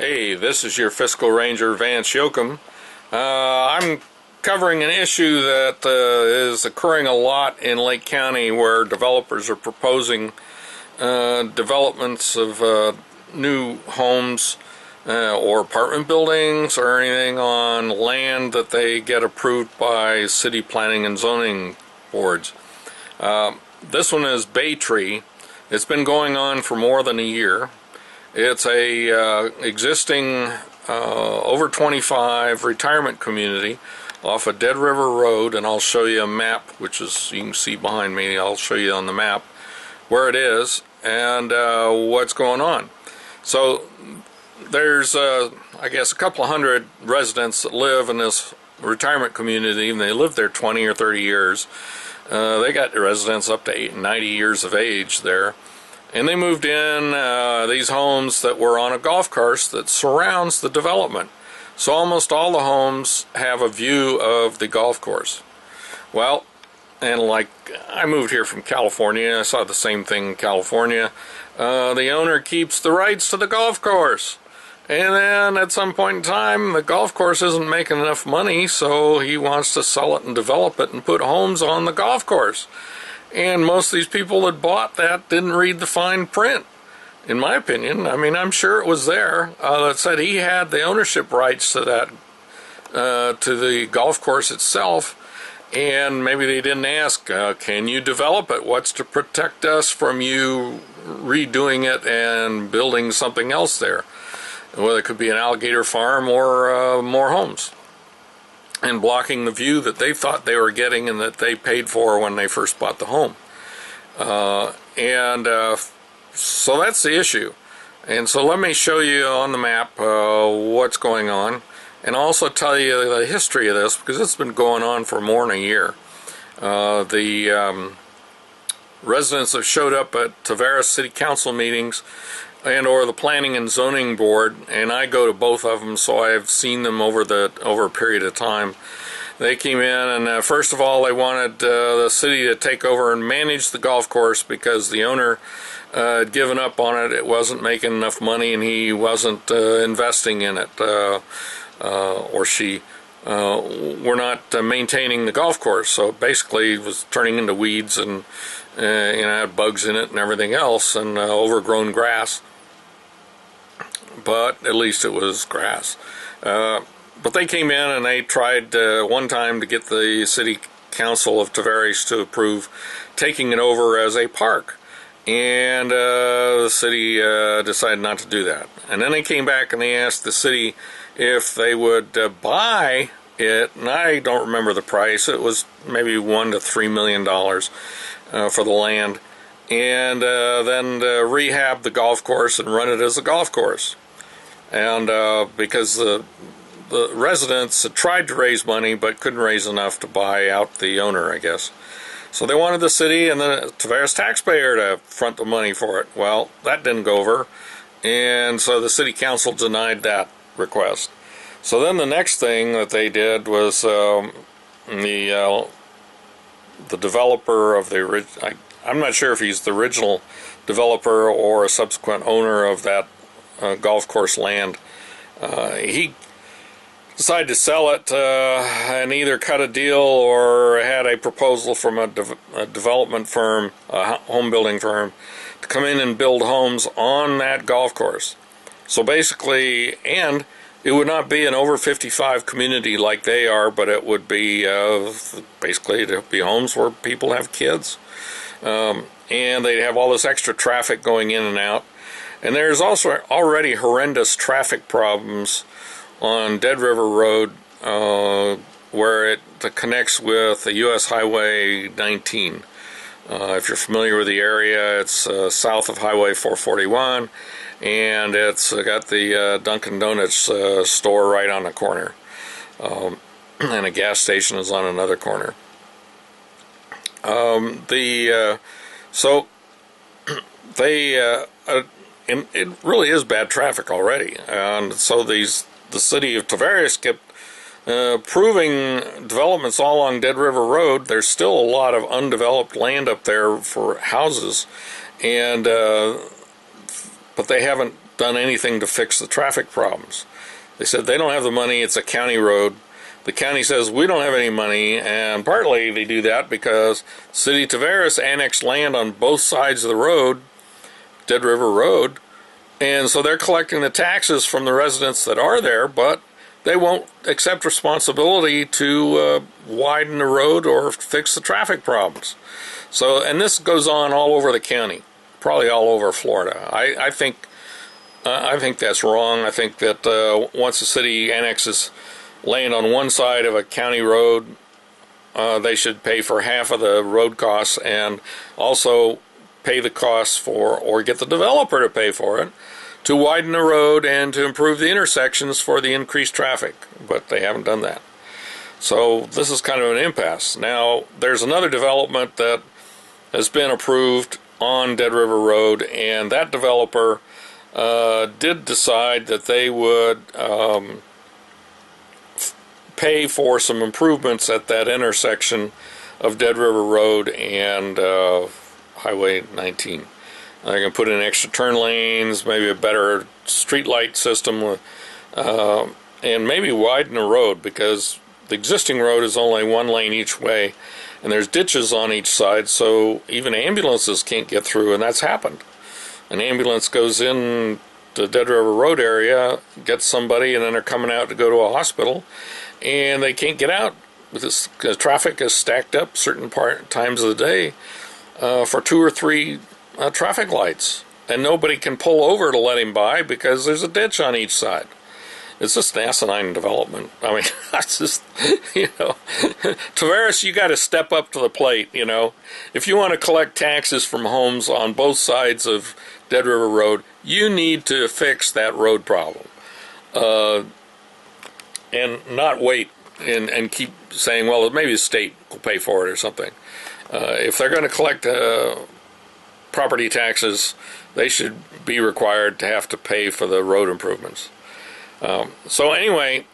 Hey, this is your Fiscal Ranger, Vance Jochim. I'm covering an issue that is occurring a lot in Lake County where developers are proposing developments of new homes or apartment buildings or anything on land that they get approved by city planning and zoning boards. This one is BayTree. It's been going on for more than a year. It's a existing over 25 retirement community off of Dead River Road, and I'll show you a map, which is, you can see behind me, I'll show you on the map where it is and what's going on. So there's I guess a couple hundred residents that live in this retirement community, and they live there 20 or 30 years. They got residents up to 90 years of age there. And they moved in these homes that were on a golf course that surrounds the development. So almost all the homes have a view of the golf course. Well, and like I moved here from California, I saw the same thing in California. The owner keeps the rights to the golf course. And then at some point in time, the golf course isn't making enough money, so he wants to sell it and develop it and put homes on the golf course. And most of these people that bought that didn't read the fine print, in my opinion. I mean, I'm sure it was there that said he had the ownership rights to that, to the golf course itself, and maybe they didn't ask, can you develop it? What's to protect us from you redoing it and building something else there? Well, it could be an alligator farm or more homes, and blocking the view that they thought they were getting and that they paid for when they first bought the home. So that's the issue. And so let me show you on the map what's going on, and also tell you the history of this, because it's been going on for more than a year. The residents have showed up at Tavares City Council meetings and or the Planning and Zoning Board, and I go to both of them, so I've seen them over a period of time. They came in, and first of all, they wanted the city to take over and manage the golf course because the owner had given up on it. It wasn't making enough money, and he wasn't investing in it, or she were not maintaining the golf course. So basically, it was turning into weeds and had bugs in it and everything else, and overgrown grass. But at least it was grass. But they came in and they tried one time to get the city council of Tavares to approve taking it over as a park, and the city decided not to do that. And then they came back and they asked the city if they would buy it, and I don't remember the price. It was maybe $1 to $3 million for the land, and then rehab the golf course and run it as a golf course. And because the residents had tried to raise money but couldn't raise enough to buy out the owner, I guess. So they wanted the city and the Tavares taxpayer to front the money for it. Well, that didn't go over, and so the city council denied that request. So then the next thing that they did was the developer of the I'm not sure if he's the original developer or a subsequent owner of that golf course land. He decided to sell it and either cut a deal or had a proposal from a development firm, a home building firm, to come in and build homes on that golf course. So basically, and it would not be an over 55 community like they are, but it would be basically it'd be homes where people have kids, and they'd have all this extra traffic going in and out. And there's also already horrendous traffic problems on Dead River Road where it connects with the U.S. Highway 19. If you're familiar with the area, it's south of Highway 441, and it's got the Dunkin' Donuts store right on the corner, and a gas station is on another corner. So they and it really is bad traffic already, and so the city of Tavares kept approving developments all along Dead River Road. There's still a lot of undeveloped land up there for houses, and but they haven't done anything to fix the traffic problems. They said they don't have the money, it's a county road. The county says we don't have any money, and partly they do that because City of Tavares annexed land on both sides of the road, Dead River Road, and so they're collecting the taxes from the residents that are there, but they won't accept responsibility to widen the road or fix the traffic problems. So, and this goes on all over the county, probably all over Florida. I think that's wrong. I think that once the city annexes land on one side of a county road, they should pay for half of the road costs and also pay the costs for, or get the developer to pay for it, to widen the road and to improve the intersections for the increased traffic. But they haven't done that. So this is kind of an impasse. Now, there's another development that has been approved on Dead River Road, and that developer did decide that they would pay for some improvements at that intersection of Dead River Road and Highway 19. They're going to put in extra turn lanes, maybe a better street light system, and maybe widen the road, because the existing road is only one lane each way, and there's ditches on each side, so even ambulances can't get through, and that's happened. An ambulance goes in the Dead River Road area, gets somebody, and then they're coming out to go to a hospital, and they can't get out because traffic is stacked up certain times of the day for 2 or 3 traffic lights, and nobody can pull over to let him by because there's a ditch on each side. It's just an asinine development. I mean, that's just, Tavares, you got to step up to the plate, If you want to collect taxes from homes on both sides of Dead River Road, you need to fix that road problem. And not wait and keep saying, well, maybe the state will pay for it or something. If they're going to collect property taxes, they should be required to have to pay for the road improvements. So anyway,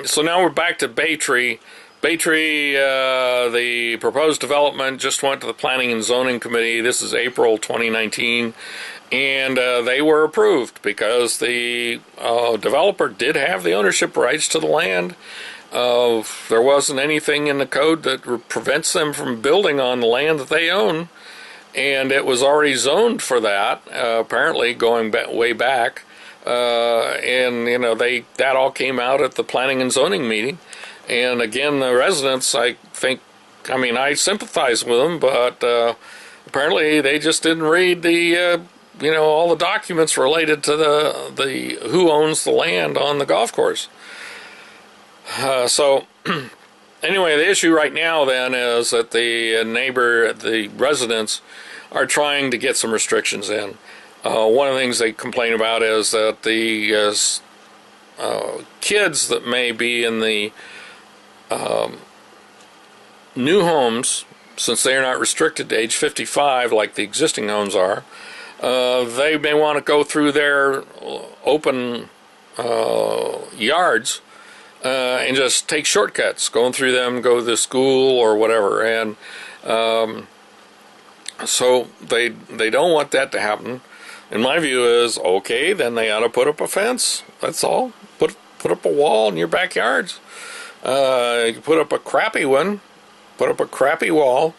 so now we're back to BayTree. BayTree, the proposed development just went to the Planning and Zoning Committee. This is April 2019, and they were approved because the developer did have the ownership rights to the land. There wasn't anything in the code that prevents them from building on the land that they own, and it was already zoned for that, apparently going way back. And that all came out at the Planning and Zoning meeting. And again, the residents, I sympathize with them, but apparently they just didn't read the all the documents related to the who owns the land on the golf course. So anyway, the issue right now then is that the residents are trying to get some restrictions in. One of the things they complain about is that the kids that may be in the new homes, since they are not restricted to age 55 like the existing homes are, they may want to go through their open yards and just take shortcuts, going through them, go to school or whatever, and so they don't want that to happen. And my view is, okay, then they ought to put up a fence. That's all. Put up a wall in your backyards. You can put up a crappy one, put up a crappy wall,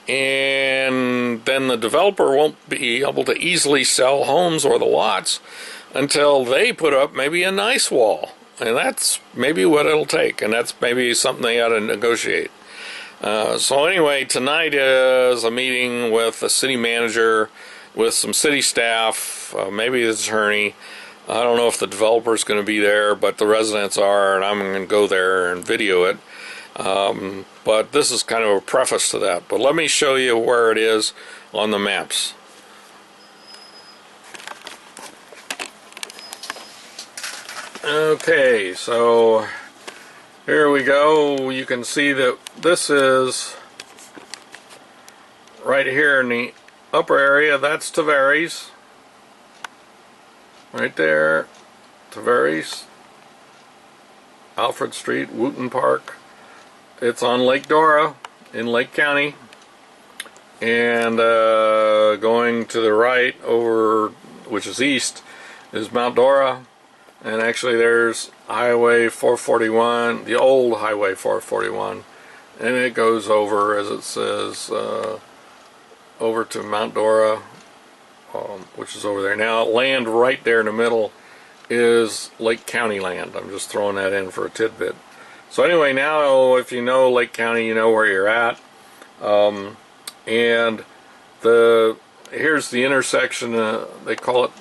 and then the developer won't be able to easily sell homes or the lots until they put up maybe a nice wall. And that's maybe what it'll take, and that's maybe something they ought to negotiate. So anyway, tonight is a meeting with the city manager, with some city staff, maybe the attorney. I don't know if the developer's going to be there, but the residents are, and I'm going to go there and video it. But this is kind of a preface to that. But let me show you where it is on the maps. Okay, so here we go. You can see that this is right here in the upper area. That's Tavares. Right there. Tavares. Alfred Street, Wooten Park. It's on Lake Dora in Lake County. And going to the right over, which is east, is Mount Dora, and actually there's Highway 441, the old Highway 441, and it goes over, as it says, over to Mount Dora, which is over there. Now, land right there in the middle is Lake County land. I'm just throwing that in for a tidbit. So anyway, now if you know Lake County, you know where you're at. And here's the intersection, they call it,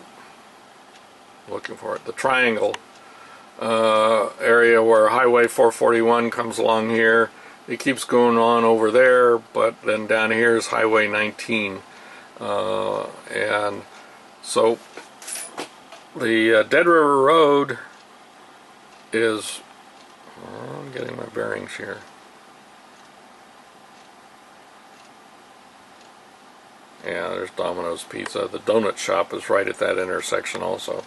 looking for it, the triangle area where Highway 441 comes along here. It keeps going on over there, but then down here is Highway 19. And so the Dead River Road is, I'm getting my bearings here. Yeah, there's Domino's Pizza. The donut shop is right at that intersection also.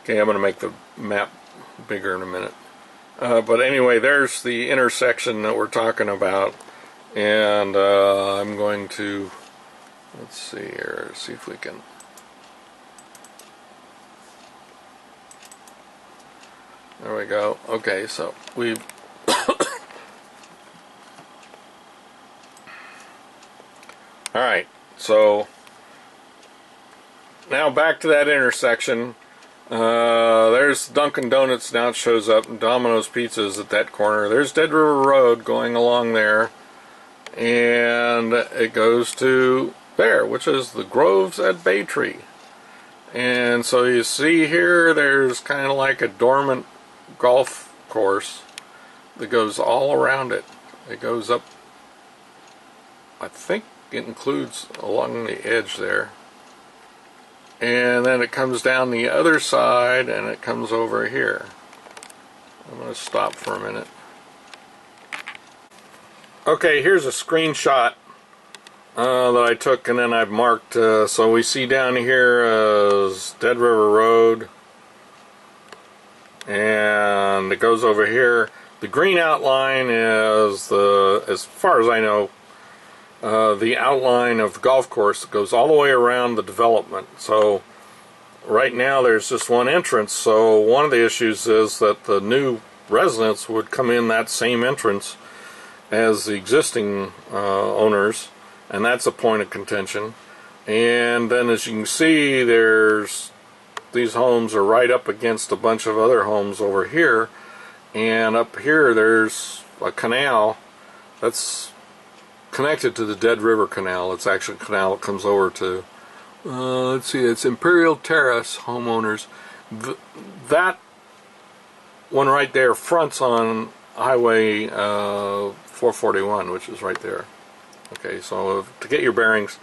Okay, I'm going to make the map bigger in a minute. But anyway, there's the intersection that we're talking about. And I'm going to, let's see here, see if we can. There we go. Okay, so we've alright, so now back to that intersection. There's Dunkin' Donuts, now it shows up, and Domino's Pizza's at that corner. There's Dead River Road going along there, and it goes to there, which is the Groves at BayTree. And so you see here, there's kind of like a dormant golf course that goes all around it. It goes up, I think it includes along the edge there, and then it comes down the other side and it comes over here. I'm going to stop for a minute. Okay, here's a screenshot that I took, and then I've marked, so we see down here is Dead River Road, and it goes over here. The green outline is as far as I know, the outline of the golf course that goes all the way around the development. So right now there's just one entrance, so one of the issues is that the new residents would come in that same entrance as the existing owners, and that's a point of contention. And then as you can see, there's these homes are right up against a bunch of other homes over here, and up here there's a canal that's connected to the Dead River Canal. It's actually a canal that comes over to, let's see, it's Imperial Terrace homeowners. That one right there fronts on Highway 441, which is right there. Okay, so to get your bearings,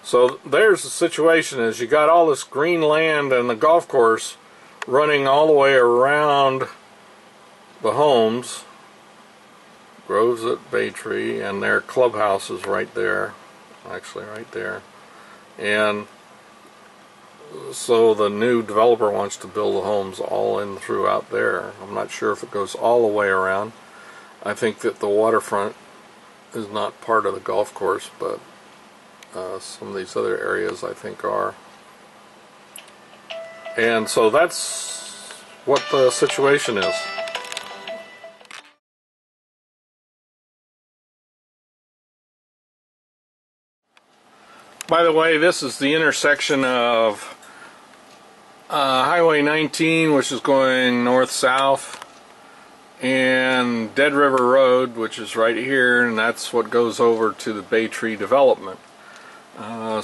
so there's the situation is you got all this green land and the golf course running all the way around the homes, Groves at BayTree, and their clubhouse is right there, actually right there. And so the new developer wants to build the homes all in throughout there. I'm not sure if it goes all the way around. I think that the waterfront is not part of the golf course, but some of these other areas I think are. And so that's what the situation is. By the way, this is the intersection of Highway 19, which is going north-south, and Dead River Road, which is right here, and that's what goes over to the BayTree development.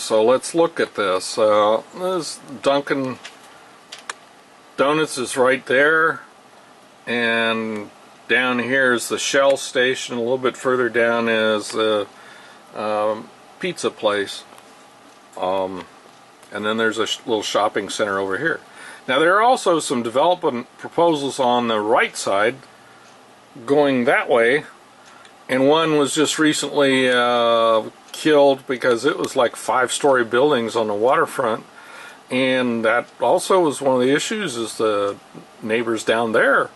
So let's look at this. This Dunkin' Donuts is right there, and down here is the Shell station. A little bit further down is the pizza place. And then there's a little shopping center over here. Now there are also some development proposals on the right side going that way, and one was just recently killed because it was like 5-story buildings on the waterfront, and that also was one of the issues. Is the neighbors down there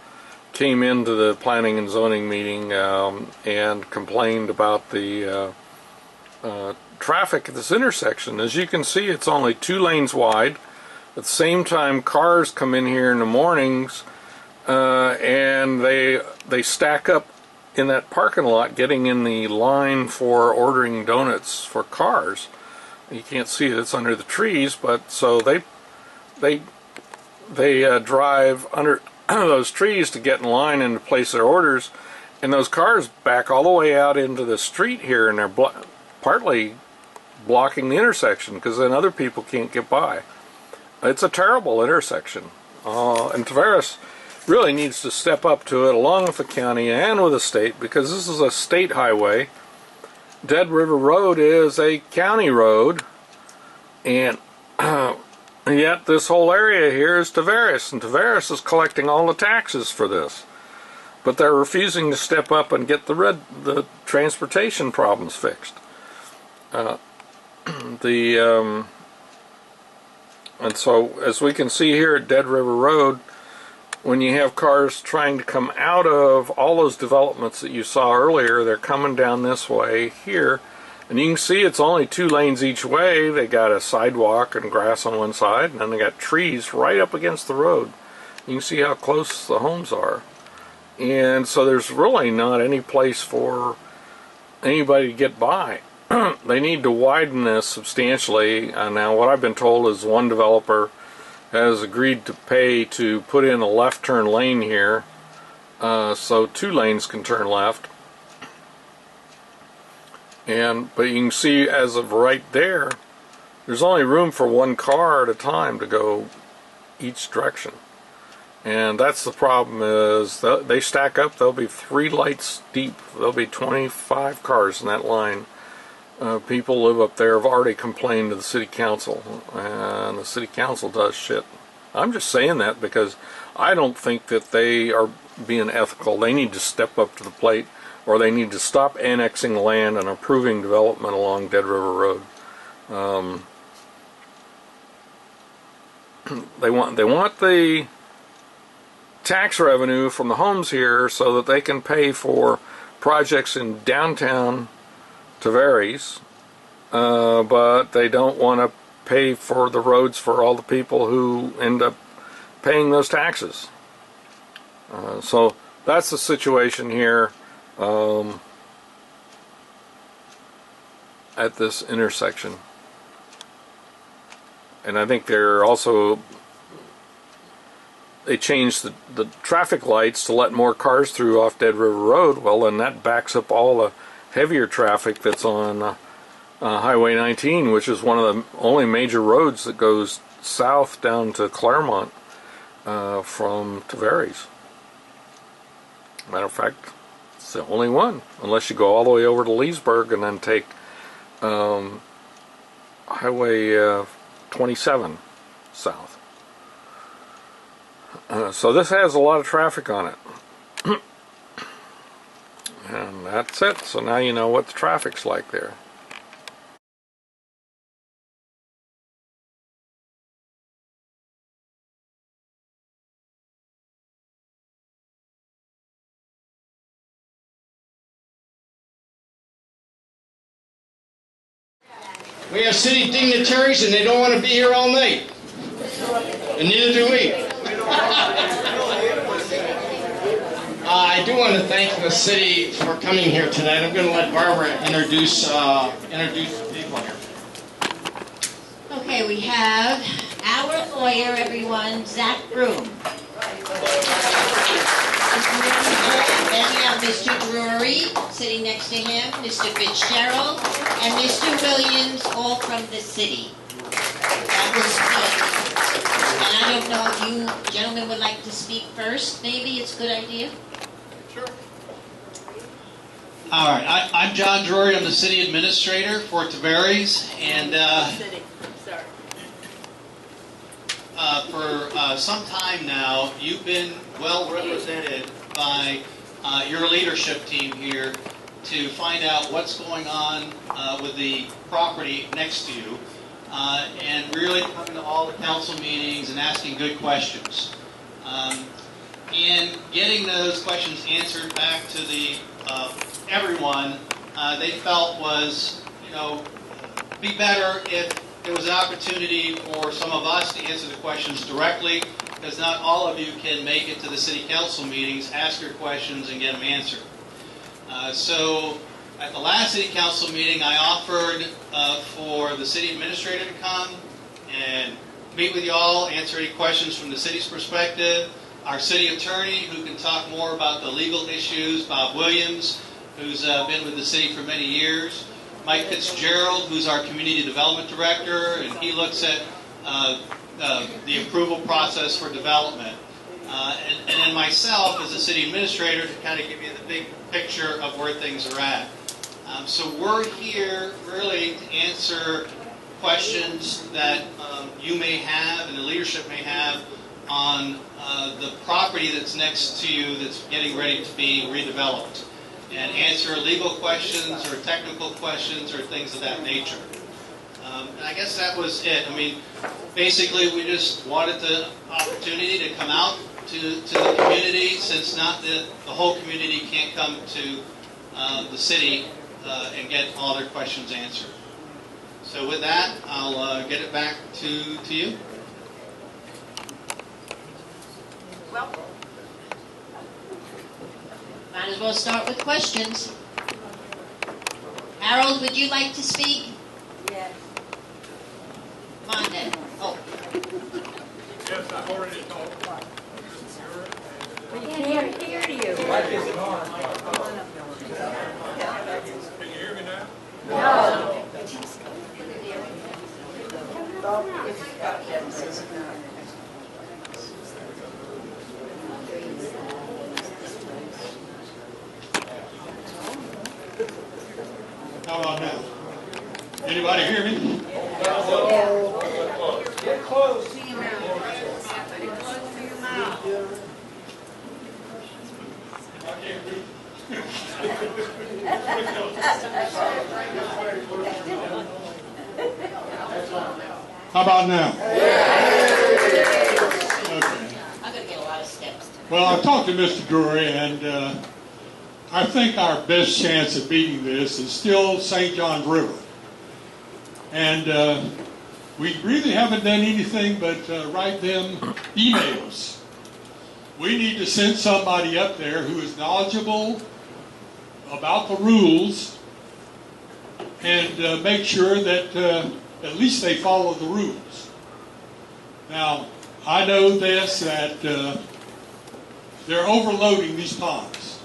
came into the planning and zoning meeting and complained about the traffic at this intersection. As you can see, it's only 2 lanes wide. At the same time, cars come in here in the mornings, and they stack up in that parking lot, getting in the line for ordering donuts for cars. You can't see it; it's under the trees, but so they drive under those trees to get in line and to place their orders, and those cars back all the way out into the street here, and they're partly blocking the intersection because then other people can't get by. It's a terrible intersection, and Tavares really needs to step up to it along with the county and with the state, because this is a state highway. Dead River Road is a county road, and yet this whole area here is Tavares, and Tavares is collecting all the taxes for this. But they're refusing to step up and get the transportation problems fixed. And so, as we can see here at Dead River Road, when you have cars trying to come out of all those developments that you saw earlier, they're coming down this way here, and you can see it's only 2 lanes each way. They got a sidewalk and grass on one side, and then they got trees right up against the road. You can see how close the homes are, and so there's really not any place for anybody to get by. They need to widen this substantially. Now, what I've been told is one developer has agreed to pay to put in a left turn lane here, so 2 lanes can turn left. But you can see, as of right there, there's only room for 1 car at a time to go each direction. And that's the problem, is they stack up. There'll be 3 lights deep. There'll be 25 cars in that line. People live up there have already complained to the city council, and the city council does shit. I'm just saying that because I don't think that they are being ethical. They need to step up to the plate, or they need to stop annexing land and approving development along Dead River Road. They want the tax revenue from the homes here so that they can pay for projects in downtown Tavares, but they don't want to pay for the roads for all the people who end up paying those taxes. So that's the situation here at this intersection. And I think they changed the traffic lights to let more cars through off Dead River Road. Well, then that backs up all the heavier traffic that's on Highway 19, which is one of the only major roads that goes south down to Claremont from Tavares. Matter of fact, it's the only one, unless you go all the way over to Leesburg and then take Highway 27 south. So this has a lot of traffic on it. And that's it. So now you know what the traffic's like there. We have city dignitaries and they don't want to be here all night. And neither do we. I do want to thank the city for coming here tonight. I'm going to let Barbara introduce the people here. Okay, we have our lawyer, everyone, Zach Broom. Then we have Mr. Drury sitting next to him, Mr. Fitzgerald, and Mr. Williams, all from the city. That was good. And I don't know if you gentlemen would like to speak first. Maybe it's a good idea. Sure. All right, I'm John Drury. I'm the city administrator for Tavares, and for some time now, you've been well represented by your leadership team here to find out what's going on with the property next to you, and really coming to all the council meetings and asking good questions. And getting those questions answered back to the everyone they felt was, be better if there was an opportunity for some of us to answer the questions directly, because not all of you can make it to the city council meetings, ask your questions, and get them answered. So at the last city council meeting, I offered for the city administrator to come and meet with you all, answer any questions from the city's perspective. Our city attorney, who can talk more about the legal issues, Bob Williams, who's been with the city for many years. Mike Fitzgerald, who's our community development director, and he looks at the approval process for development. And then myself as a city administrator to kind of give you the big picture of where things are at. So we're here really to answer questions that you may have and the leadership may have on the property that's next to you that's getting ready to be redeveloped, and answer legal questions or technical questions or things of that nature. And I guess that was it. I mean, basically we just wanted the opportunity to come out to the community, since not the whole community can't come to the city and get all their questions answered. So with that, I'll get it back to you. Well, might as well start with questions. Harold, would you like to speak? Yes. Come on then. Oh, Yes, I've already talked. We can't hear you. Can you hear me now? No. How about now? Anybody hear me? Get close to your mouth. Put it close to your mouth. How about now? Okay. I'm going to get a lot of steps. Well, I've talked to Mr. Drury, and I think our best chance of beating this is still St. Johns River. And we really haven't done anything but write them emails. We need to send somebody up there who is knowledgeable about the rules and make sure that at least they follow the rules. Now, I know this, that they're overloading these ponds.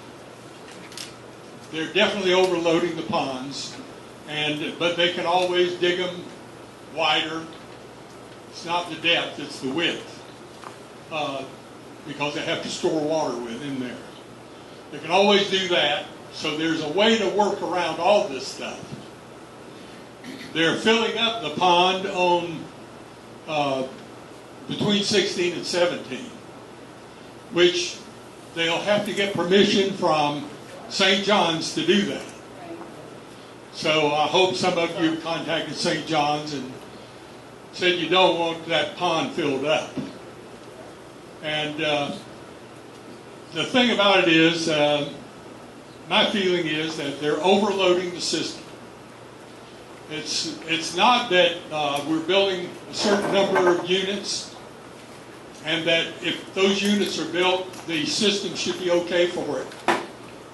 They're definitely overloading the ponds, but they can always dig them wider. It's not the depth, it's the width, because they have to store water within there. They can always do that, so there's a way to work around all this stuff. They're filling up the pond on between 16 and 17, which they'll have to get permission from St. John's to do that. So I hope some of you contacted St. John's and said you don't want that pond filled up. And the thing about it is, my feeling is that they're overloading the system. It's not that we're building a certain number of units, and that if those units are built, the system should be okay for it.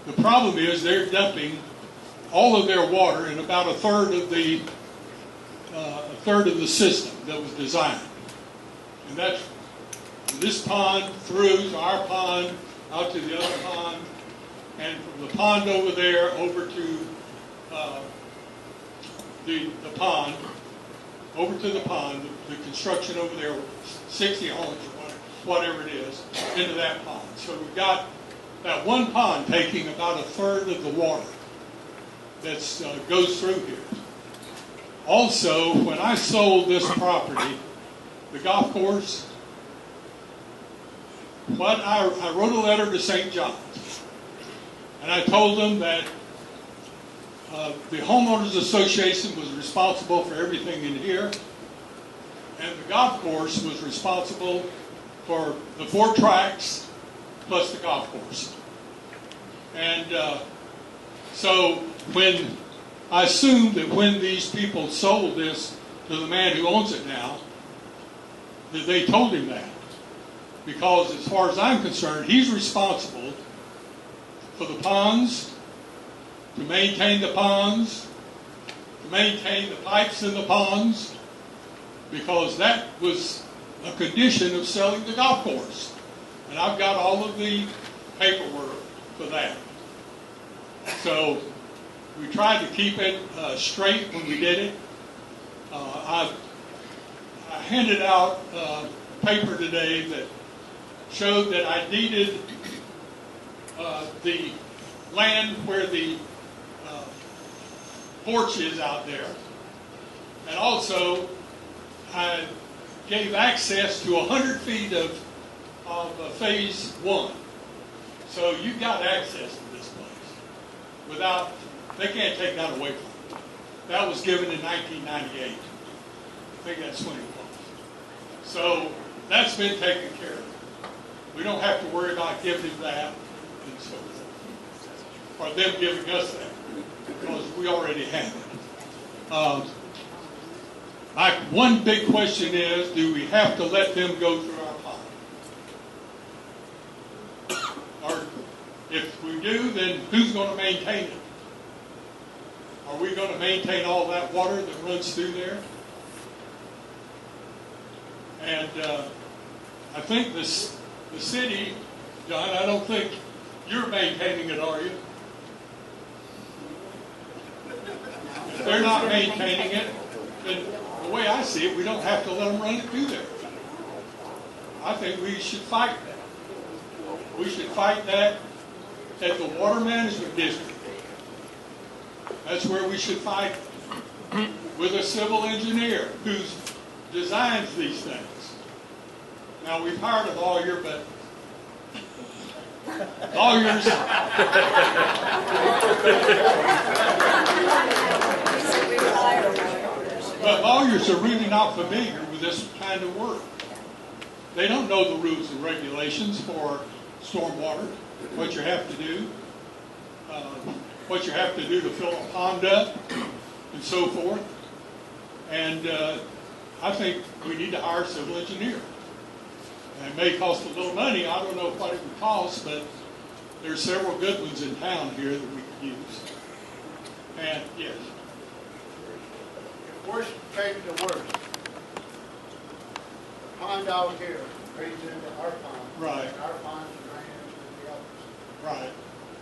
The problem is they're dumping all of their water in about a third of the system that was designed, and that's this pond through to our pond, out to the other pond, and from the pond over there over to the pond, over to the pond, the construction over there, 60 homes or whatever it is, into that pond. So we've got that one pond taking about a third of the water that goes through here. Also, when I sold this property, the golf course, I wrote a letter to St. John's, and I told them that the homeowners association was responsible for everything in here, and the golf course was responsible for the 4 tracks plus the golf course. And so when I assume that when these people sold this to the man who owns it now, that they told him that. Because as far as I'm concerned, he's responsible for the ponds, to maintain the ponds, to maintain the pipes in the ponds, because that was a condition of selling the golf course. And I've got all of the paperwork for that. So we tried to keep it straight when we did it. I handed out a paper today that showed that I deeded the land where the porch is out there. And also, I gave access to 100 feet of phase 1. So you got access to this place without, they can't take that away from you. That was given in 1998. I think that's when it was. So that's been taken care of. We don't have to worry about giving him that and so forth. Or them giving us that, because we already have it. One big question is, do we have to let them go through our pond? Or if we do, then who's going to maintain it? Are we going to maintain all that water that runs through there? And I think the city, John, I don't think you're maintaining it, are you? If they're not maintaining it, then the way I see it, we don't have to let them run it through there. I think we should fight that. We should fight that at the Water Management District. That's where we should fight with a civil engineer who designs these things. Now, we've hired a lawyer, but lawyers... But lawyers are really not familiar with this kind of work. They don't know the rules and regulations for stormwater, what you have to do, what you have to do to fill a pond up, and so forth. And I think we need to hire a civil engineer. And it may cost a little money. I don't know what it would cost, but there's several good ones in town here that we could use. And yes. Worst came to worst. The pond out here drains into our pond. Right. And our pond drains into the others. Right.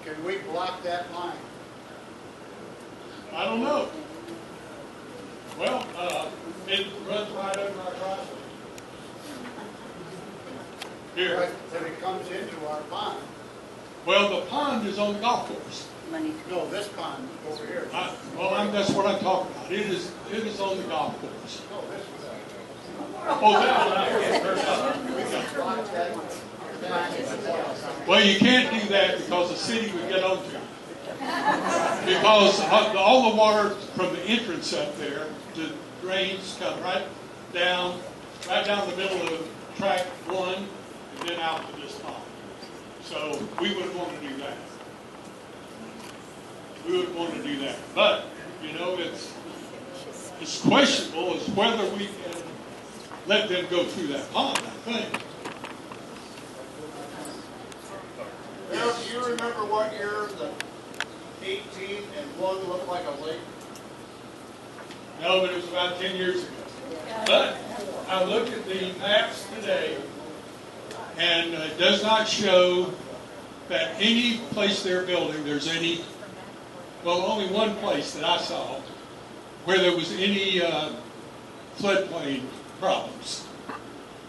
Can we block that line? I don't know. Well, it runs right over our driveway. Here. But it comes into our pond. Well, the pond is on the golf course. No, this pond over here. That's what I'm talking about. It is on the golf course. No, this is Oh, that one. Well, you can't do that because the city would get onto it. Because all the water from the entrance up there, the drains come right down the middle of track 1 and then out to this pond. So we wouldn't want to do that. We would want to do that. But, you know, it's questionable as whether we can let them go through that pond, I think. Bill, do you remember what year the 18 and 1 looked like a lake? No, but it was about 10 years ago. But I looked at the maps today, and it does not show that any place they're building, there's any, well, only one place that I saw where there was any floodplain problems.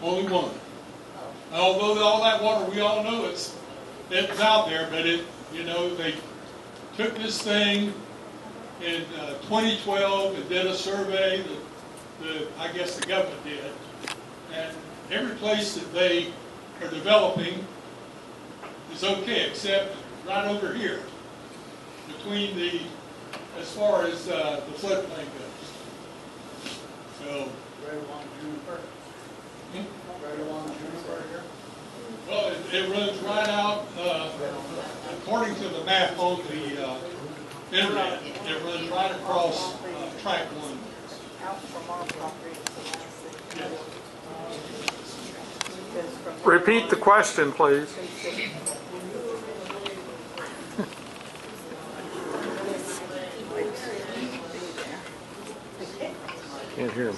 Only one. Although all that water, we all know it's out there, but they took this thing in 2012 and did a survey that I guess the government did, and every place that they are developing is okay, except right over here, between as far as the floodplain goes. So. Right along Juniper. Right along Juniper here. Well, it runs right out, according to the map on the internet. It runs right across track 1. Out from our property to the Yes. Because from Repeat the question, please. Can't hear him.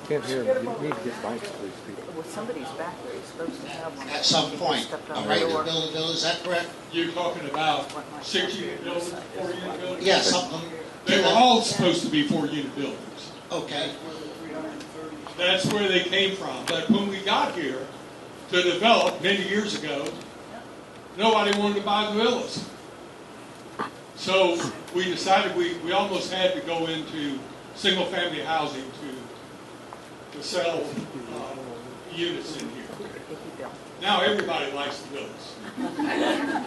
Can't hear him. You need to get mics to these people. Well, somebody's back there. He's supposed to have one. At some point, Stepped a on the right to door. build a building, is that correct? You're talking about 6-unit buildings, 4-unit buildings? Yeah, something. They were all supposed to be 4-unit buildings. Okay, That's where they came from. But when we got here to develop many years ago, nobody wanted to buy the villas. So we decided we almost had to go into single-family housing to sell units in here. Now everybody likes the villas.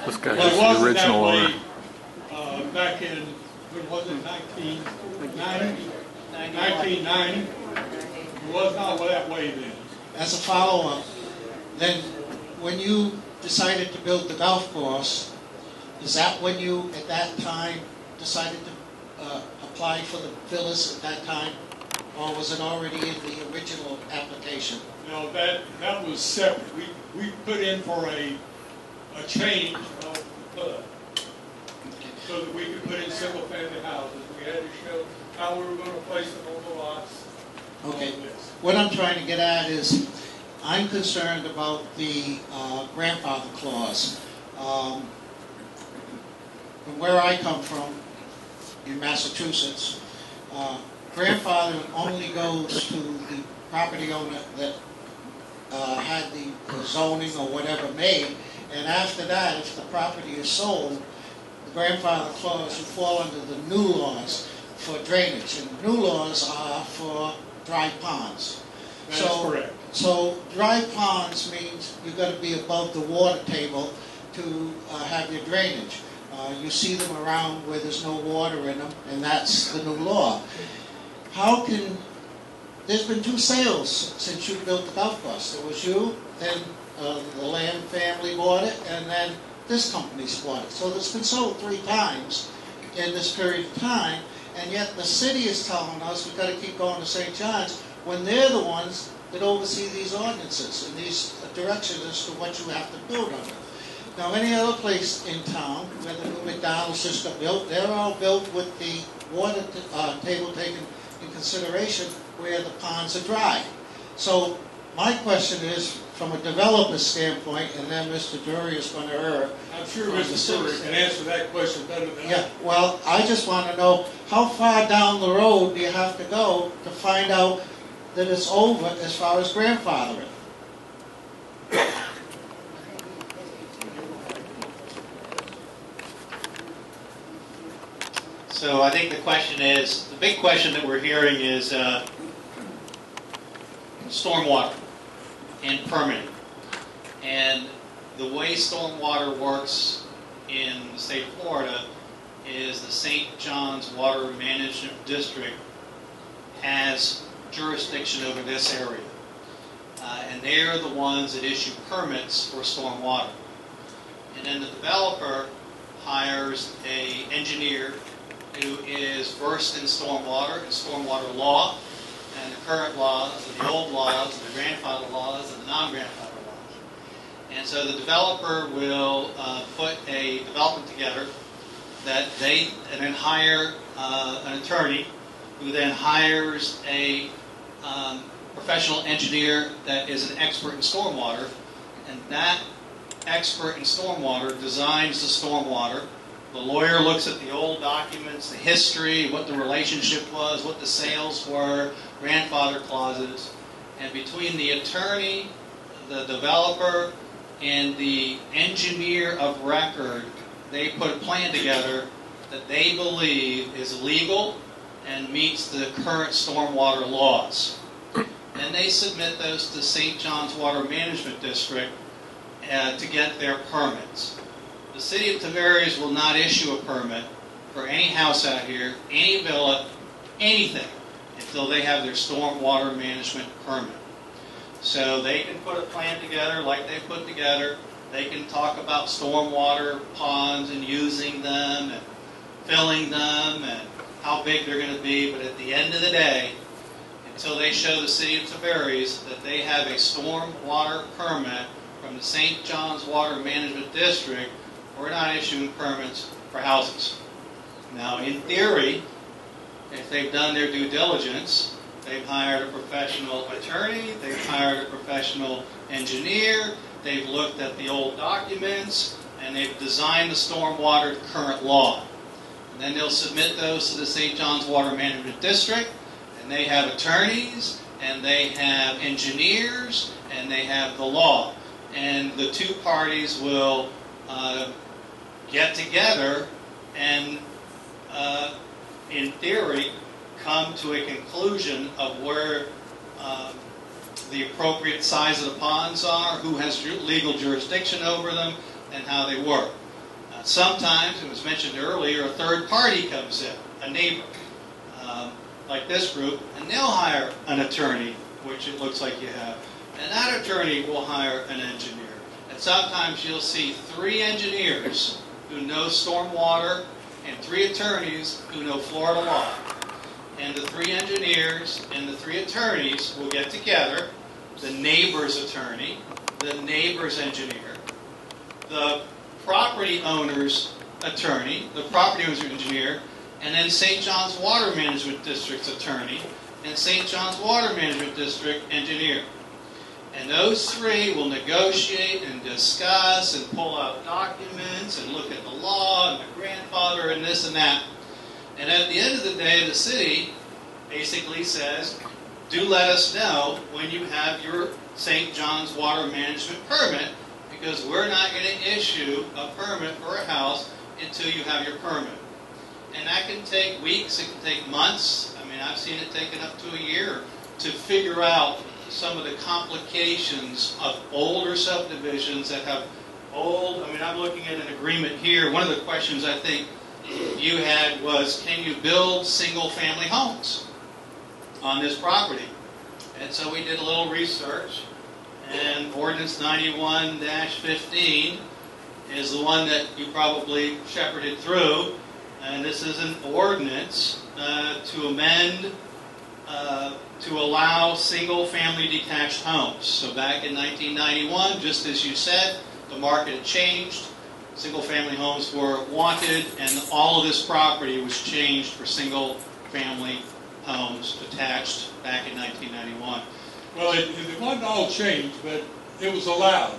This guy But is it the wasn't original that owner. way back in, when was it, 1990? 1990. It was not that way then. as a follow-up, then when you decided to build the golf course, is that when you, at that time, decided to apply for the villas at that time? Or was it already in the original application? No, that was separate. We put in for a change of PUD so that we could put in single-family houses. We had to show how we were going to place them on the lots. Okay. all this. What I'm trying to get at is, I'm concerned about the grandfather clause. From where I come from, in Massachusetts, grandfather only goes to the property owner that had the zoning or whatever made, and after that, if the property is sold, the grandfather clause would fall under the new laws for drainage, and the new laws are for dry ponds. That is correct. So dry ponds means you've got to be above the water table to have your drainage. You see them around where there's no water in them, and that's the new law. How can, there's been 2 sales since you built the golf course. There was you, then the land family bought it, and then this company's bought it. So it's been sold 3 times in this period of time, and yet the city is telling us we've got to keep going to St. John's when they're the ones that oversee these ordinances and these directions as to what you have to build under. Now, any other place in town where the new McDonald's system built, they're all built with the water table taken in consideration where the ponds are dry. So my question is, from a developer's standpoint, and then Mr. Drury is going to err. I'm sure Mr. Drury can answer that question better than I. Yeah, well, I just want to know, how far down the road do you have to go to find out that it's over as far as grandfathering? So I think the question is, the big question that we're hearing is stormwater and permitting. And the way stormwater works in the state of Florida is the St. John's Water Management District has jurisdiction over this area. And they're the ones that issue permits for stormwater. And then the developer hires an engineer who is versed in stormwater and stormwater law, and the current laws, and the old laws, and the grandfather laws, and the non-grandfather laws. And so the developer will put a development together and then hire an attorney who then hires a professional engineer that is an expert in stormwater, and that expert in stormwater designs the stormwater. The lawyer looks at the old documents, the history, what the relationship was, what the sales were, grandfather clauses, and between the attorney, the developer, and the engineer of record, they put a plan together that they believe is legal and meets the current stormwater laws. And they submit those to St. John's Water Management District to get their permits. The city of Tavares will not issue a permit for any house out here, any villa, anything, until they have their stormwater management permit. So they can put a plan together like they put together. They can talk about stormwater ponds and using them and filling them and how big they're going to be, but at the end of the day, until they show the city of Tavares that they have a stormwater permit from the St. John's Water Management District, we're not issuing permits for houses. Now, in theory, if they've done their due diligence, they've hired a professional attorney, they've hired a professional engineer, they've looked at the old documents, and they've designed the stormwater to current law. And then they'll submit those to the St. John's Water Management District, and they have attorneys, and they have engineers, and they have the law. And the two parties will get together and, in theory, come to a conclusion of where the appropriate size of the ponds are, who has legal jurisdiction over them, and how they work. Sometimes, it was mentioned earlier, a third party comes in, a neighbor, like this group, and they'll hire an attorney, which it looks like you have, and that attorney will hire an engineer. And sometimes you'll see 3 engineers who know stormwater and 3 attorneys who know Florida law. And the 3 engineers and the 3 attorneys will get together, the neighbor's attorney, the neighbor's engineer, the property owner's attorney, the property owner's engineer, and then St. John's Water Management District's attorney, and St. John's Water Management District engineer. And those 3 will negotiate and discuss and pull out documents and look at the law and the grandfather and this and that. And at the end of the day, the city basically says, do let us know when you have your St. John's Water Management permit, because we're not going to issue a permit for a house until you have your permit. And that can take weeks, it can take months. I mean, I've seen it taken up to a year to figure out some of the complications of older subdivisions that have old, I mean, I'm looking at an agreement here. One of the questions I think you had was, can you build single-family homes on this property? And so we did a little research, and Ordinance 91-15 is the one that you probably shepherded through, and this is an ordinance to amend to allow single-family detached homes. So back in 1991, just as you said, the market had changed. Single-family homes were wanted, and all of this property was changed for single-family homes detached back in 1991. Well, it wasn't all changed, but it was allowed.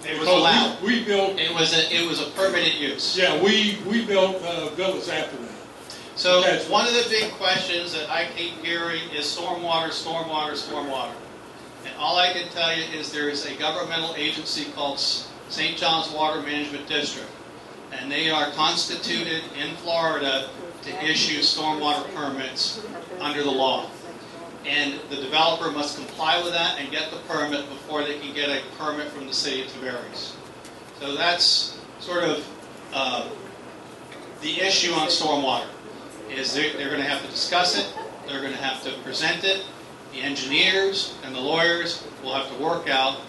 It was allowed. We built. It was a permitted use. Yeah, we built villas after that. So one of the big questions that I keep hearing is stormwater, stormwater, stormwater. And all I can tell you is there is a governmental agency called St. John's Water Management District. And they are constituted in Florida to issue stormwater permits under the law. And the developer must comply with that and get the permit before they can get a permit from the city of Tavares. So that's sort of the issue on stormwater. Is they're going to have to discuss it, they're going to have to present it, the engineers and the lawyers will have to work out,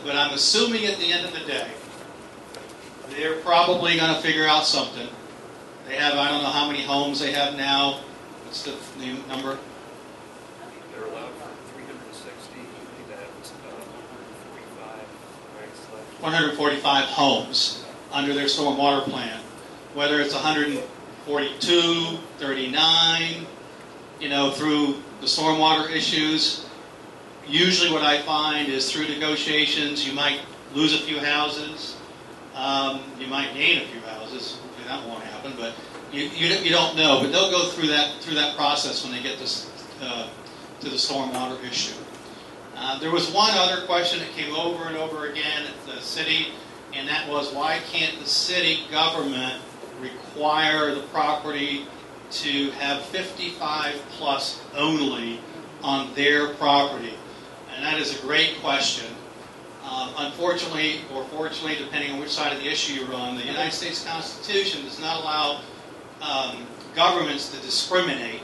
but I'm assuming at the end of the day, they're probably going to figure out something. They have, I don't know how many homes they have now. What's the new number? They're allowed for 360. They have 145 145 homes under their stormwater plan. Whether it's 142, 39, through the stormwater issues. Usually what I find is through negotiations, you might lose a few houses. You might gain a few houses. That won't happen, but you don't know. But they'll go through that process when they get to the stormwater issue. There was one other question that came over and over again at the city, and that was, why can't the city government require the property to have 55 plus only on their property? And that is a great question. Unfortunately, or fortunately, depending on which side of the issue you're on, the United States Constitution does not allow governments to discriminate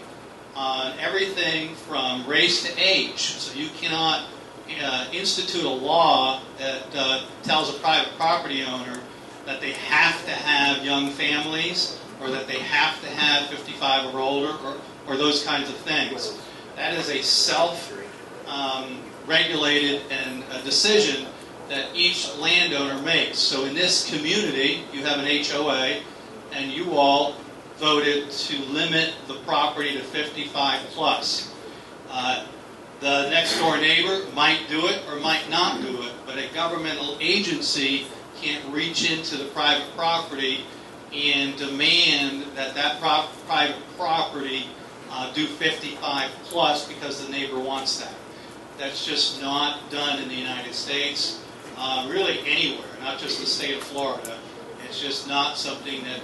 on everything from race to age. So you cannot institute a law that tells a private property owner that they have to have young families, or that they have to have 55 or older, or those kinds of things. That is a self-regulated and a decision that each landowner makes. So in this community, you have an HOA, and you all voted to limit the property to 55 plus. The next door neighbor might do it or might not do it, but a governmental agency can't reach into the private property and demand that private property do 55 plus because the neighbor wants that. That's just not done in the United States, really anywhere, not just the state of Florida. It's just not something that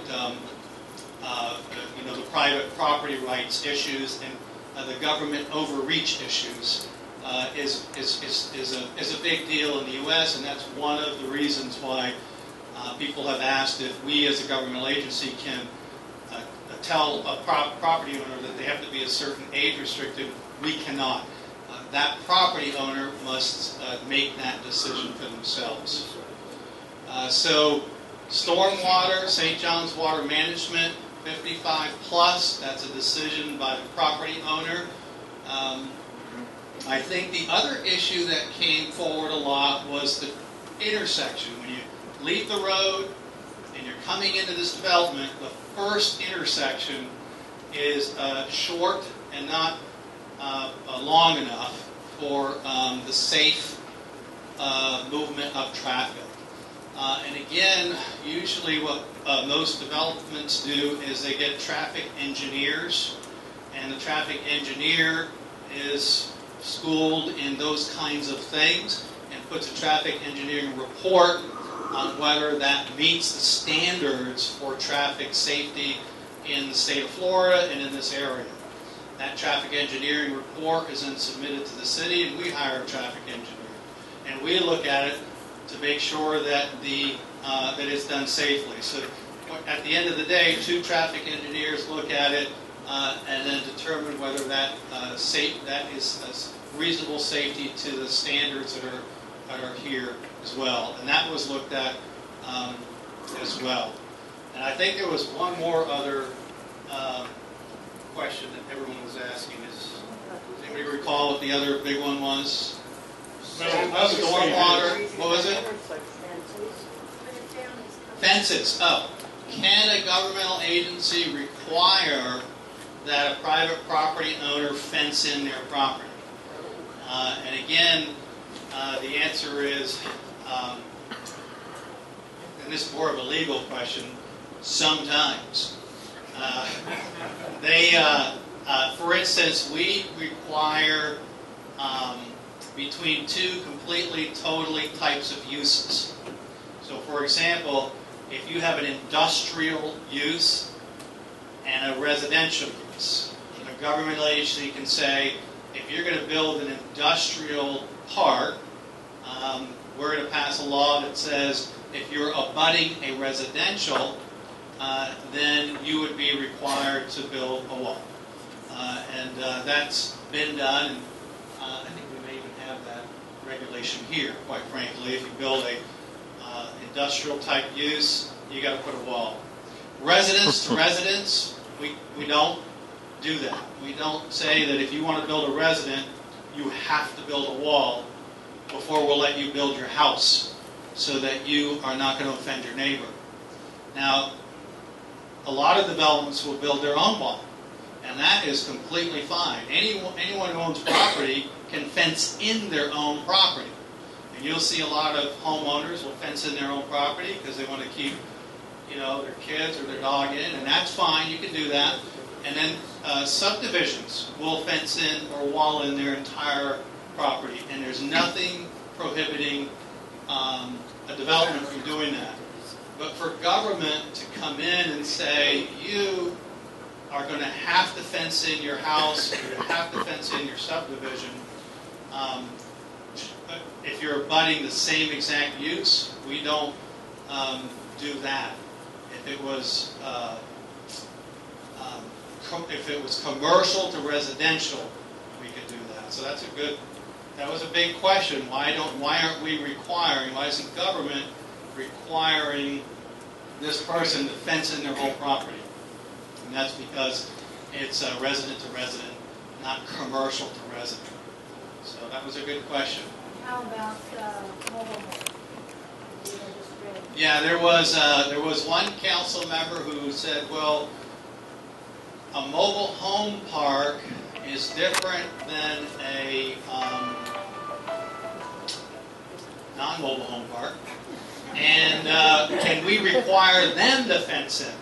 the private property rights issues and the government overreach issues is a big deal in the U.S., and that's one of the reasons why people have asked if we as a governmental agency can tell a property owner that they have to be a certain age restricted. We cannot. That property owner must make that decision for themselves. So stormwater, St. John's Water Management, 55 plus, that's a decision by the property owner. I think the other issue that came forward a lot was the intersection. When you leave the road and you're coming into this development, the first intersection is short and not long enough for the safe movement of traffic. And again, usually what most developments do is they get traffic engineers, and the traffic engineer is schooled in those kinds of things and puts a traffic engineering report on whether that meets the standards for traffic safety in the state of Florida and in this area. That traffic engineering report is then submitted to the city, and we hire a traffic engineer. And we look at it to make sure that that it's done safely. So at the end of the day, 2 traffic engineers look at it and then determine whether that is reasonable safety to the standards that are here as well. And that was looked at as well. And I think there was one more other question that everyone was asking. Does anybody recall what the other big one was? Stormwater. What was it? Fences. Oh. Can a governmental agency require that a private property owner fence in their property? And again, the answer is, and this is more of a legal question, sometimes. For instance, we require between 2 completely, totally types of uses. So for example, if you have an industrial use and a residential use, a governmental agency can say, if you're going to build an industrial park, we're going to pass a law that says if you're abutting a residential, then you would be required to build a wall. And that's been done. And, I think we may even have that regulation here, quite frankly. If you build a industrial type use, you got to put a wall. Residence to residence, we don't do that. We don't say that if you want to build a resident, you have to build a wall before we'll let you build your house, so that you are not going to offend your neighbor. Now, a lot of developments will build their own wall, and that is completely fine. Anyone who owns property can fence in their own property. And you'll see a lot of homeowners will fence in their own property because they want to keep, their kids or their dog in, and that's fine. You can do that. And then subdivisions will fence in or wall in their entire property, and there's nothing prohibiting a development from doing that. But for government to come in and say, you are going to have to fence in your house, or you have to fence in your subdivision, if you're abutting the same exact use, we don't do that. If it was commercial to residential, we could do that. So that was a big question. Why aren't we requiring? Why isn't government requiring this person to fence in their whole property? And that's because it's resident to resident, not commercial to resident. So that was a good question. How about mobile homes? Yeah, there was one council member who said, well, a mobile home park is different than a non-mobile home park, and can we require them to fence in?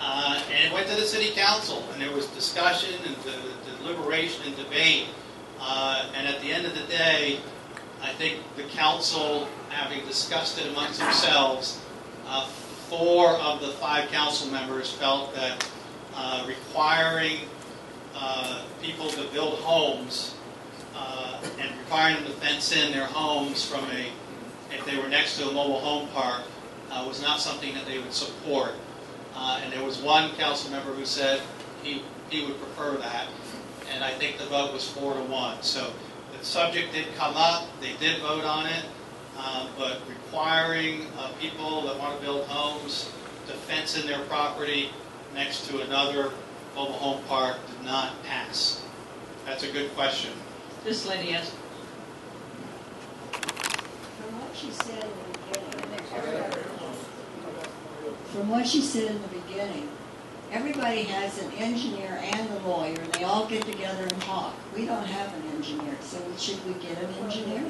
And it went to the city council, and there was discussion and deliberation and debate, and at the end of the day, I think the council, having discussed it amongst themselves, 4 of the 5 council members felt that requiring people to build homes and requiring them to fence in their homes from if they were next to a mobile home park was not something that they would support. And there was one council member who said he would prefer that, and I think the vote was 4-1. So the subject did come up, they did vote on it, but requiring people that want to build homes to fence in their property next to another mobile home park did not pass. That's a good question. This lady has. From what she said in the beginning, everybody has an engineer and a lawyer, and they all get together and talk. We don't have an engineer, so should we get an engineer?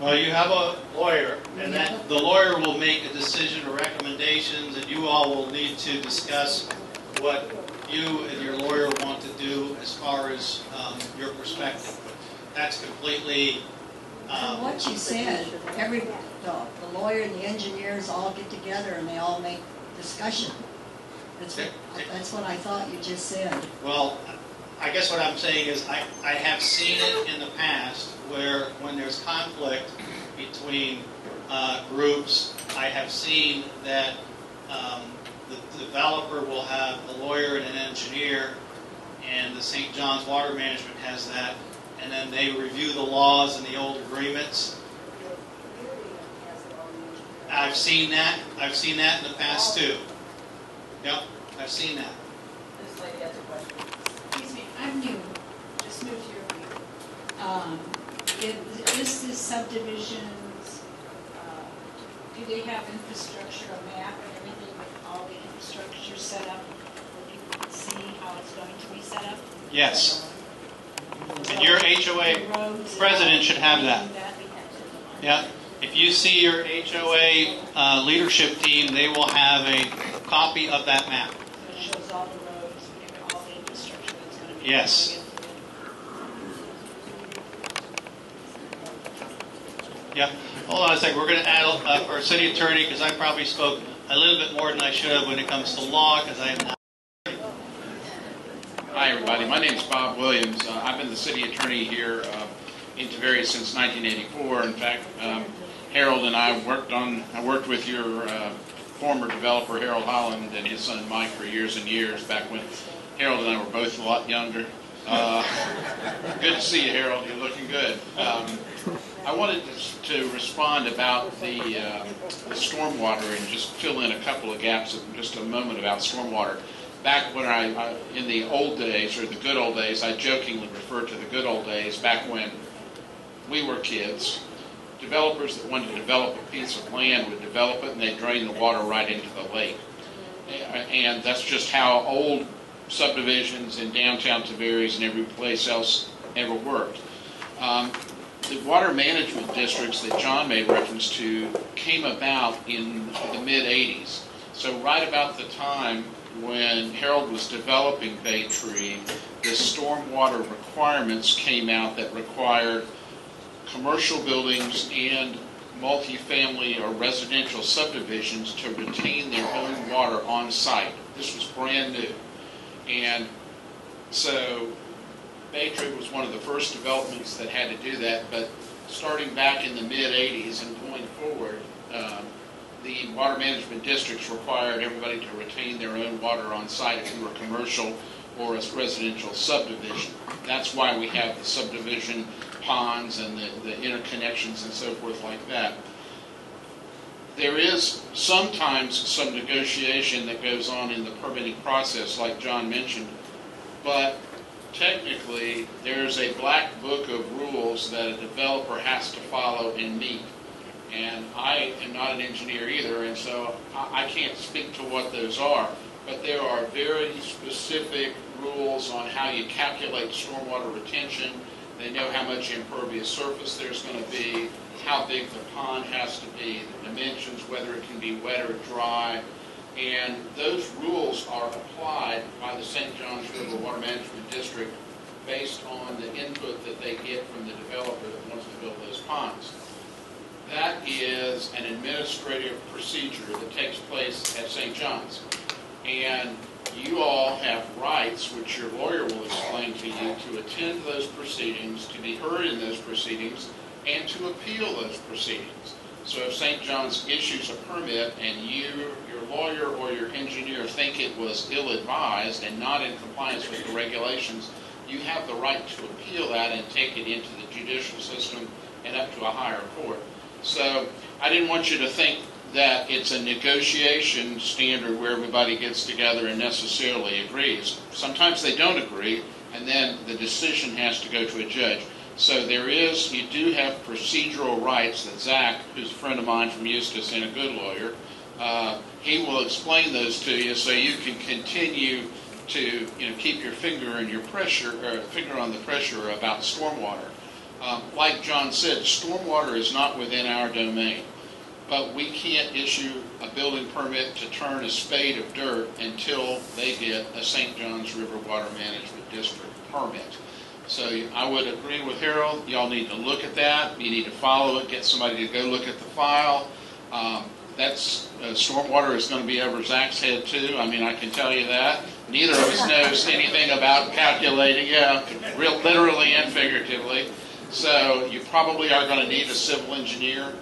Well, you have a lawyer, and then the lawyer will make a decision or recommendations, and you all will need to discuss what you and your lawyer want to do as far as your perspective. That's completely... From what you said, the lawyer and the engineers all get together and they all make discussion. That's what I thought you just said. Well, I guess what I'm saying is I have seen it in the past where when there's conflict between groups, I have seen that the developer will have a lawyer and an engineer, and the St. John's Water Management has that, and then they review the laws and the old agreements. I've seen that. I've seen that in the past too. Yep, I've seen that. This lady has a question. Excuse me, I'm new. Just moved here. Is this subdivisions, do they have infrastructure, a map and everything with all the infrastructure set up where people can see how it's going to be set up? Yes. And your HOA president should have that. Yeah. If you see your HOA leadership team, they will have a copy of that map. So it shows all the roads and all the infrastructure that's going to be. Yes. Yeah. Hold on a second. We're going to add our city attorney, because I probably spoke a little bit more than I should have when it comes to law, because I am not. Hi, everybody. My name is Bob Williams. I've been the city attorney here in Tavares since 1984. In fact, Harold and I worked with your former developer, Harold Holland, and his son Mike for years and years, back when Harold and I were both a lot younger. Good to see you, Harold. You're looking good. I wanted to respond about the stormwater and just fill in a couple of gaps, just a moment about stormwater. Back when in the old days, or the good old days, I jokingly refer to the good old days, back when we were kids, developers that wanted to develop a piece of land would develop it and they'd drain the water right into the lake. And that's just how old subdivisions in downtown Tavares and every place else ever worked. The water management districts that John made reference to came about in the mid-'80s. So right about the time when Harold was developing BayTree, the stormwater requirements came out that required commercial buildings and multifamily or residential subdivisions to retain their own water on site. This was brand new. And so BayTree was one of the first developments that had to do that, but starting back in the mid-'80s and going forward, the water management districts required everybody to retain their own water on site if you were commercial or a residential subdivision. That's why we have the subdivision ponds and the interconnections and so forth like that. There is sometimes some negotiation that goes on in the permitting process, like John mentioned, but technically there's a black book of rules that a developer has to follow and meet. And I am not an engineer either, and so I can't speak to what those are. But there are very specific rules on how you calculate stormwater retention. They know how much impervious surface there's going to be, how big the pond has to be, the dimensions, whether it can be wet or dry. And those rules are applied by the St. Johns River Water Management District based on the input that they get from the developer that wants to build those ponds. That is an administrative procedure that takes place at St. John's. And you all have rights, which your lawyer will explain to you, to attend those proceedings, to be heard in those proceedings, and to appeal those proceedings. So if St. John's issues a permit and you, your lawyer or your engineer think it was ill-advised and not in compliance with the regulations, you have the right to appeal that and take it into the judicial system and up to a higher court. So I didn't want you to think that it's a negotiation standard where everybody gets together and necessarily agrees. Sometimes they don't agree, and then the decision has to go to a judge. So you do have procedural rights that Zach, who's a friend of mine from Eustis and a good lawyer, he will explain those to you so you can continue to keep your finger on the pressure about stormwater. Like John said, stormwater is not within our domain, but we can't issue a building permit to turn a spade of dirt until they get a St. Johns River Water Management District permit. So I would agree with Harold. Y'all need to look at that. You need to follow it, get somebody to go look at the file. Stormwater is going to be over Zach's head too. I mean, I can tell you that. Neither of us knows anything about calculating, literally and figuratively. So you probably are going to need a civil engineer.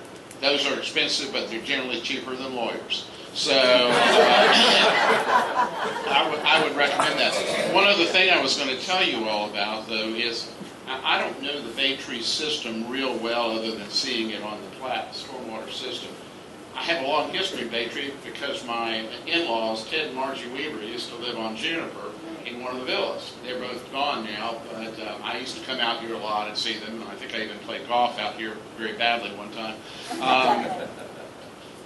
Those are expensive, but they're generally cheaper than lawyers. So I would recommend that. One other thing I was going to tell you all about, though, is I don't know the BayTree system real well other than seeing it on the plat stormwater system. I have a long history in BayTree because my in-laws, Ted and Margie Weaver, used to live on Juniper in one of the villas. They're both gone now, but I used to come out here a lot and see them. I think I even played golf out here very badly one time.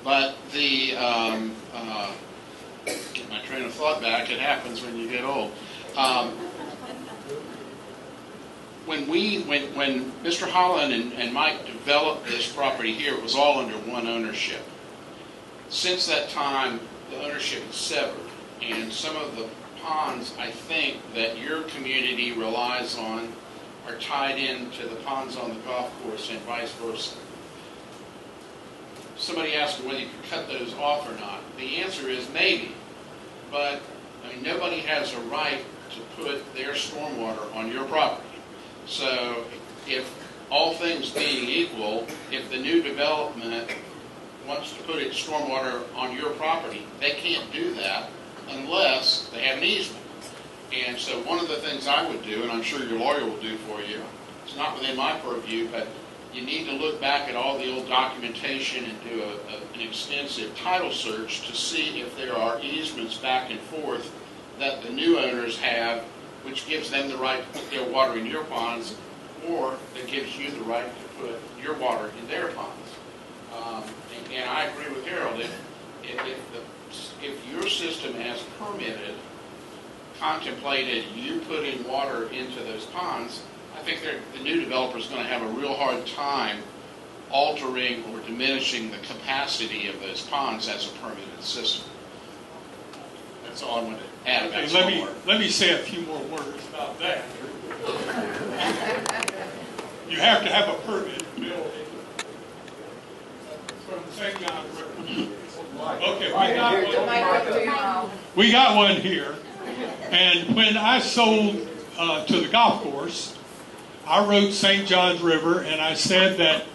But get my train of thought back, it happens when you get old. When Mr. Holland and Mike developed this property here, it was all under one ownership. Since that time, the ownership is severed, and some of the ponds, I think, that your community relies on are tied into the ponds on the golf course and vice versa. Somebody asked me whether you could cut those off or not. The answer is maybe, but I mean, nobody has a right to put their stormwater on your property. So if all things being equal, if the new development wants to put its stormwater on your property, they can't do that unless they have an easement. And so one of the things I would do, and I'm sure your lawyer will do for you, it's not within my purview, but you need to look back at all the old documentation and do an extensive title search to see if there are easements back and forth that the new owners have, which gives them the right to put their water in your ponds, or that gives you the right to put your water in their ponds. And I agree with Harold. If your system as permitted contemplated you putting water into those ponds, I think the new developer is going to have a real hard time altering or diminishing the capacity of those ponds as a permitted system. That's all I want to add about stormwater. Let me say a few more words about that. You have to have a permit to build from the St. John's River. Okay, we got one here. And when I sold to the golf course, I wrote St. John's River, and I said that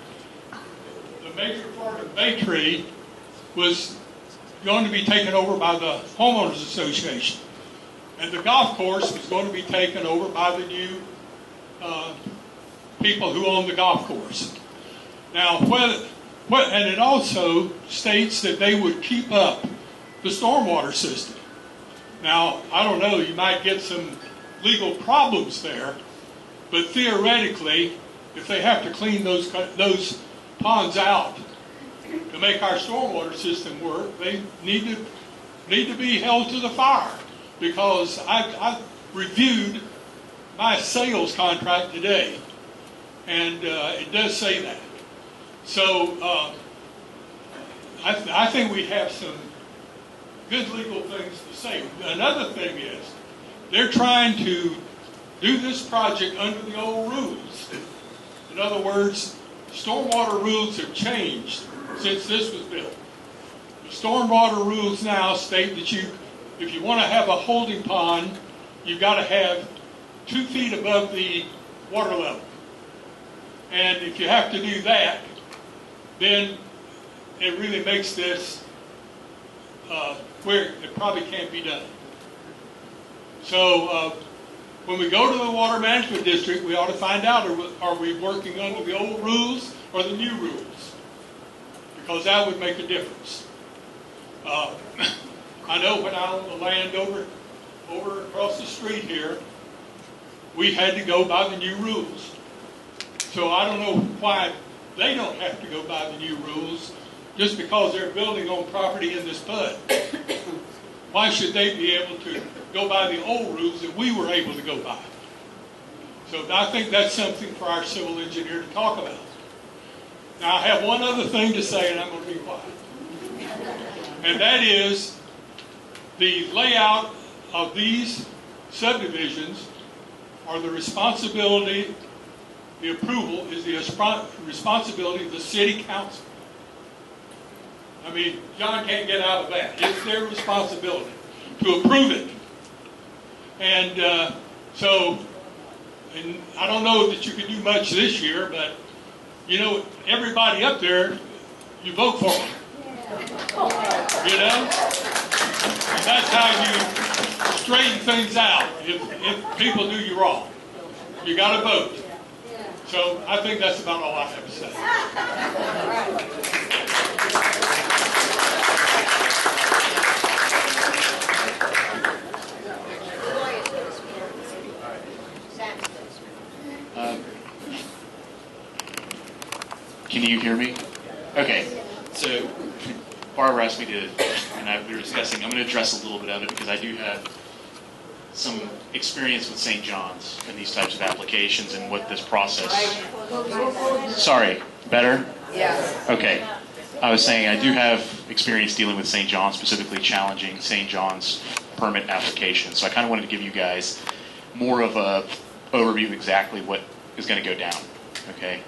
the major part of BayTree was going to be taken over by the Homeowners Association. And the golf course was going to be taken over by the new people who own the golf course. Now, And it also states that they would keep up the stormwater system. Now, I don't know, you might get some legal problems there, but theoretically, if they have to clean those ponds out to make our stormwater system work, they need to be held to the fire, because I reviewed my sales contract today, and it does say that. So I think we have some good legal things to say. Another thing is, they're trying to do this project under the old rules. In other words, stormwater rules have changed since this was built. The stormwater rules now state that if you want to have a holding pond, you've got to have 2 feet above the water level. And if you have to do that, then it really makes this where it probably can't be done. So when we go to the Water Management District, we ought to find out, are we working under the old rules or the new rules? Because that would make a difference. I know when I owned the land over across the street here, we had to go by the new rules. So I don't know why they don't have to go by the new rules just because they're building on property in this PUD. Why should they be able to go by the old rules that we were able to go by? So I think that's something for our civil engineer to talk about. Now, I have one other thing to say, and I'm going to be quiet. And that is the layout of these subdivisions are the responsibility, the approval is the responsibility of the city council. I mean, John can't get out of that. It's their responsibility to approve it. And and I don't know that you can do much this year, but you know, everybody up there, you vote for them. You know? And that's how you straighten things out if people do you wrong. You got to vote. So I think that's about all I have to say. Can you hear me? Okay. So Barbara asked me to, and we were discussing, I'm going to address a little bit of it because I do have some experience with St. John's and these types of applications and what this process... Sorry, better? Yeah. Okay. I was saying I do have experience dealing with St. John's, specifically challenging St. John's permit application. So I kind of wanted to give you guys more of a overview of exactly what is going to go down. Okay.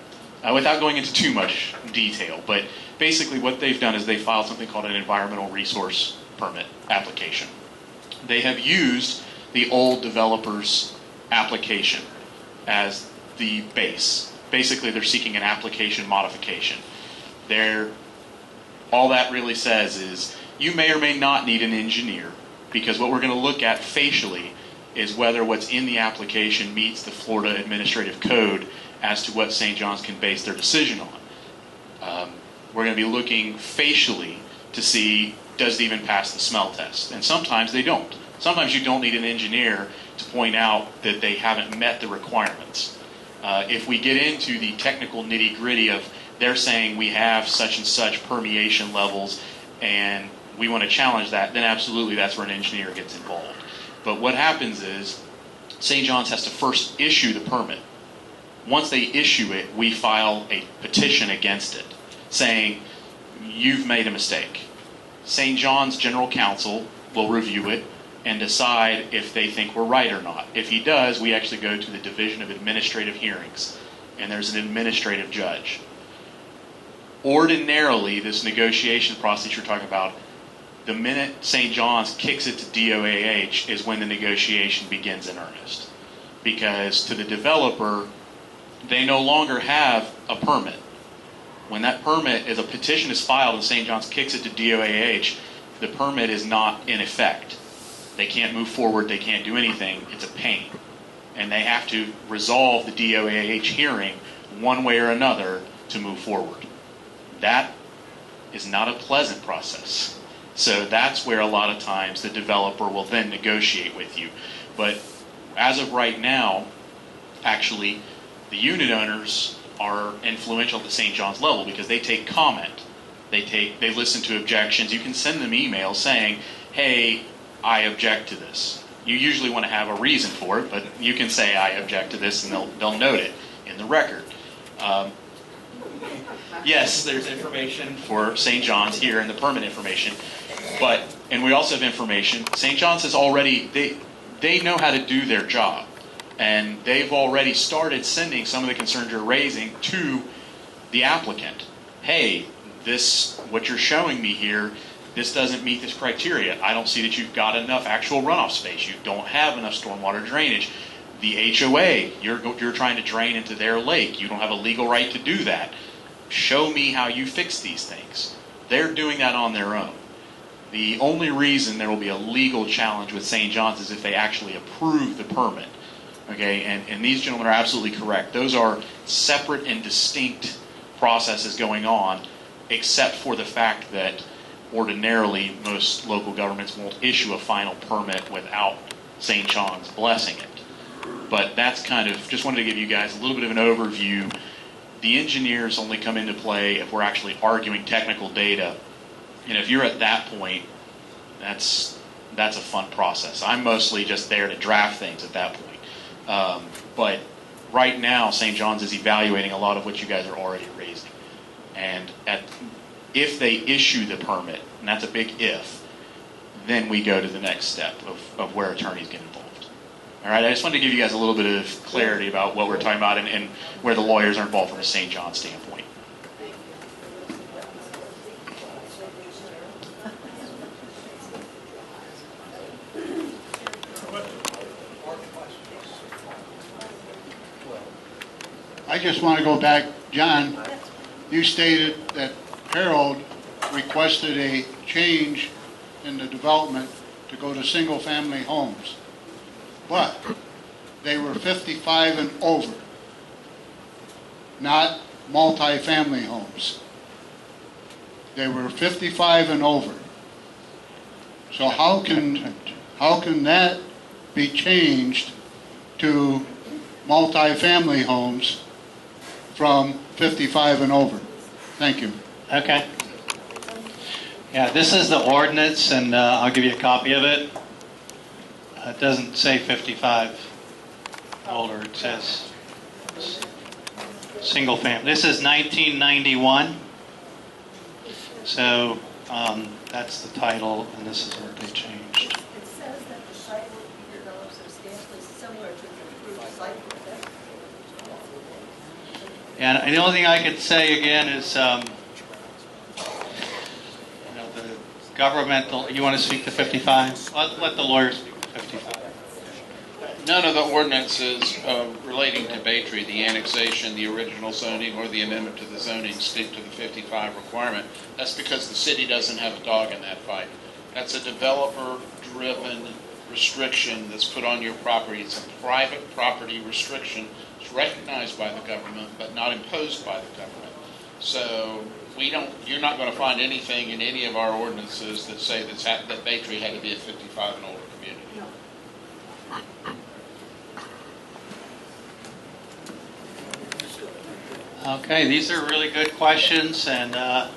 Without going into too much detail, but basically what they've done is they filed something called an environmental resource permit application. They have used the old developer's application as the base. Basically, they're seeking an application modification. All that really says is you may or may not need an engineer, because what we're going to look at facially is whether what's in the application meets the Florida Administrative Code as to what St. John's can base their decision on. We're going to be looking facially to see, does it even pass the smell test? And sometimes they don't. Sometimes you don't need an engineer to point out that they haven't met the requirements. If we get into the technical nitty-gritty of they're saying we have such and such permeation levels and we want to challenge that, then absolutely that's where an engineer gets involved. But what happens is St. John's has to first issue the permit. Once they issue it, we file a petition against it, saying, you've made a mistake. St. John's General Counsel will review it and decide if they think we're right or not. If he does, we actually go to the Division of Administrative Hearings, and there's an administrative judge. Ordinarily, this negotiation process you're talking about, the minute St. John's kicks it to DOAH is when the negotiation begins in earnest. Because to the developer, they no longer have a permit. When that permit is a petition is filed and St. John's kicks it to DOAH, the permit is not in effect. They can't move forward, they can't do anything, it's a pain. And they have to resolve the DOAH hearing one way or another to move forward. That is not a pleasant process. So that's where a lot of times the developer will then negotiate with you. But as of right now, actually, the unit owners are influential at the St. John's level because they take comment. They listen to objections. You can send them emails saying, hey, I object to this. You usually want to have a reason for it, but you can say I object to this and they'll note it in the record. Yes, there's information for St. John's here in the permit information, and we also have information. St. John's has already, they know how to do their job, and they've already started sending some of the concerns you're raising to the applicant. Hey, what you're showing me here, this doesn't meet this criteria. I don't see that you've got enough actual runoff space. You don't have enough stormwater drainage. The HOA, you're trying to drain into their lake. You don't have a legal right to do that. Show me how you fix these things. They're doing that on their own. The only reason there will be a legal challenge with St. John's is if they actually approve the permit. Okay, and these gentlemen are absolutely correct. Those are separate and distinct processes going on, except for the fact that ordinarily most local governments won't issue a final permit without St. John's blessing it. But that's kind of, just wanted to give you guys a little bit of an overview. The engineers only come into play if we're actually arguing technical data. And if you're at that point, that's a fun process. I'm mostly just there to draft things at that point. But right now, St. John's is evaluating a lot of what you guys are already raising. And if they issue the permit, and that's a big if, then we go to the next step of where attorneys get involved. All right, I just wanted to give you guys a little bit of clarity about what we're talking about and where the lawyers are involved from a St. John's standpoint. I just want to go back, John, you stated that Harold requested a change in the development to go to single-family homes, but they were 55 and over, not multi-family homes. They were 55 and over. So how can that be changed to multi-family homes from 55 and over? Thank you. Okay. Yeah, this is the ordinance, and I'll give you a copy of it. It doesn't say 55 older. It says single family. This is 1991. So that's the title, and this is what they changed. It says that the site will be developed substantially similar to the approved site. And the only thing I could say again is, the governmental. You want to speak to 55? Let the lawyers speak to 55. None of the ordinances relating to BayTree, the annexation, the original zoning, or the amendment to the zoning stick to the 55 requirement. That's because the city doesn't have a dog in that fight. That's a developer-driven restriction that's put on your property. It's a private property restriction. It's recognized by the government, but not imposed by the government. So you're not going to find anything in any of our ordinances that say that BayTree had to be a 55 and older community. Okay, these are really good questions, and I'm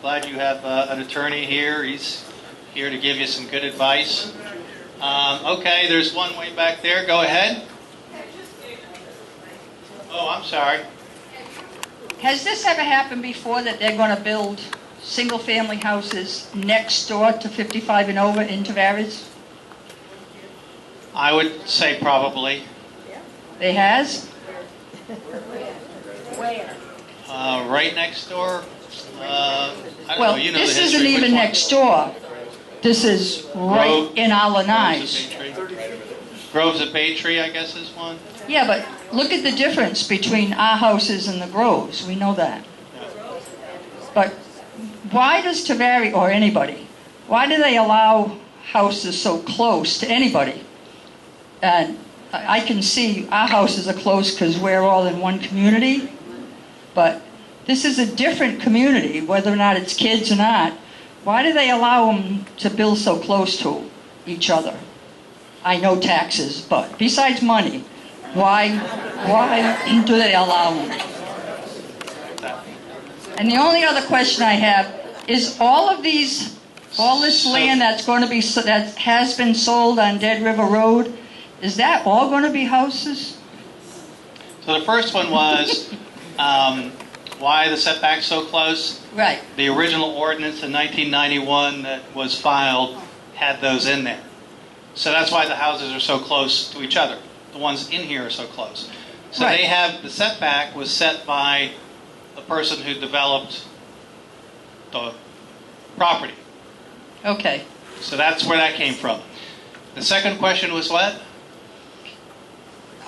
glad you have an attorney here. He's here to give you some good advice. Okay, there's one way back there. Go ahead. Oh, I'm sorry. Has this ever happened before that they're going to build single-family houses next door to 55 and over in Tavares? I would say probably. It has? Where? Right next door. I don't Well, know. You know this the history. isn't even next door. This is right in our Lanais. Groves of BayTree, I guess, is one. Yeah, but look at the difference between our houses and the Groves. We know that. But why does Tavares, or anybody, why do they allow houses so close to anybody? And I can see our houses are close because we're all in one community. But This is a different community, whether or not it's kids or not. Why do they allow them to build so close to each other? I know taxes, but besides money, why do they allow them? And the only other question I have is all this land that's going to be that has been sold on Dead River Road, is that all going to be houses? So the first one was why the setback's so close? Right. The original ordinance in 1991 that was filed had those in there. So that's why the houses are so close to each other. The ones in here are so close. So Right. they have, the setback was set by the person who developed the property. Okay. So that's where that came from. The second question was what?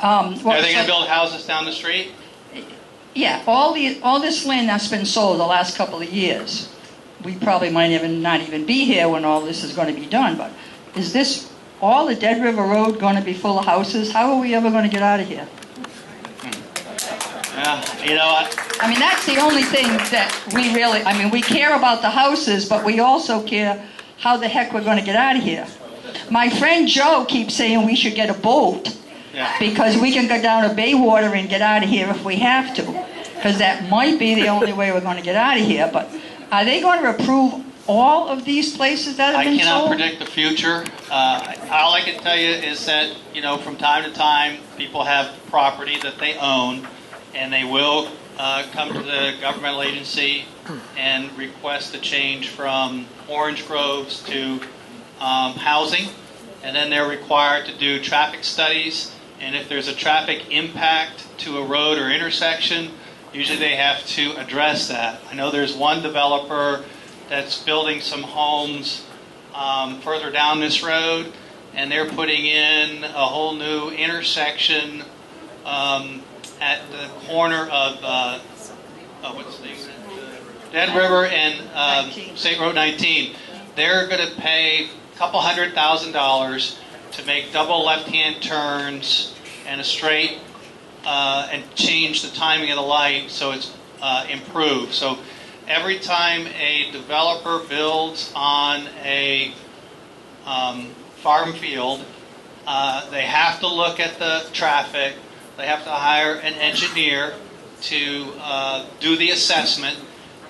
Are they going to build houses down the street? Yeah, all this land that's been sold the last couple of years, we probably might even not even be here when all this is going to be done, but is this all the Dead River Road going to be full of houses? How are we ever going to get out of here? You know what? I mean, that's the only thing that we really, I mean, we care about the houses, but we also care how the heck we're going to get out of here. My friend Joe keeps saying we should get a boat. Yeah. Because we can go down to Baywater and get out of here if we have to. Because that might be the only way we're going to get out of here. But are they going to approve all of these places that have been sold? I cannot predict the future. All I can tell you is that, you know, from time to time, people have property that they own, and they will come to the governmental agency and request a change from orange groves to housing. And then they're required to do traffic studies. And if there's a traffic impact to a road or intersection, usually they have to address that. I know there's one developer that's building some homes further down this road, and they're putting in a whole new intersection at the corner of what's the name? Dead River and State Road 19. They're going to pay a couple $100,000 to make double left-hand turns and a straight and change the timing of the light so it's improved. So every time a developer builds on a farm field, they have to look at the traffic. They have to hire an engineer to do the assessment.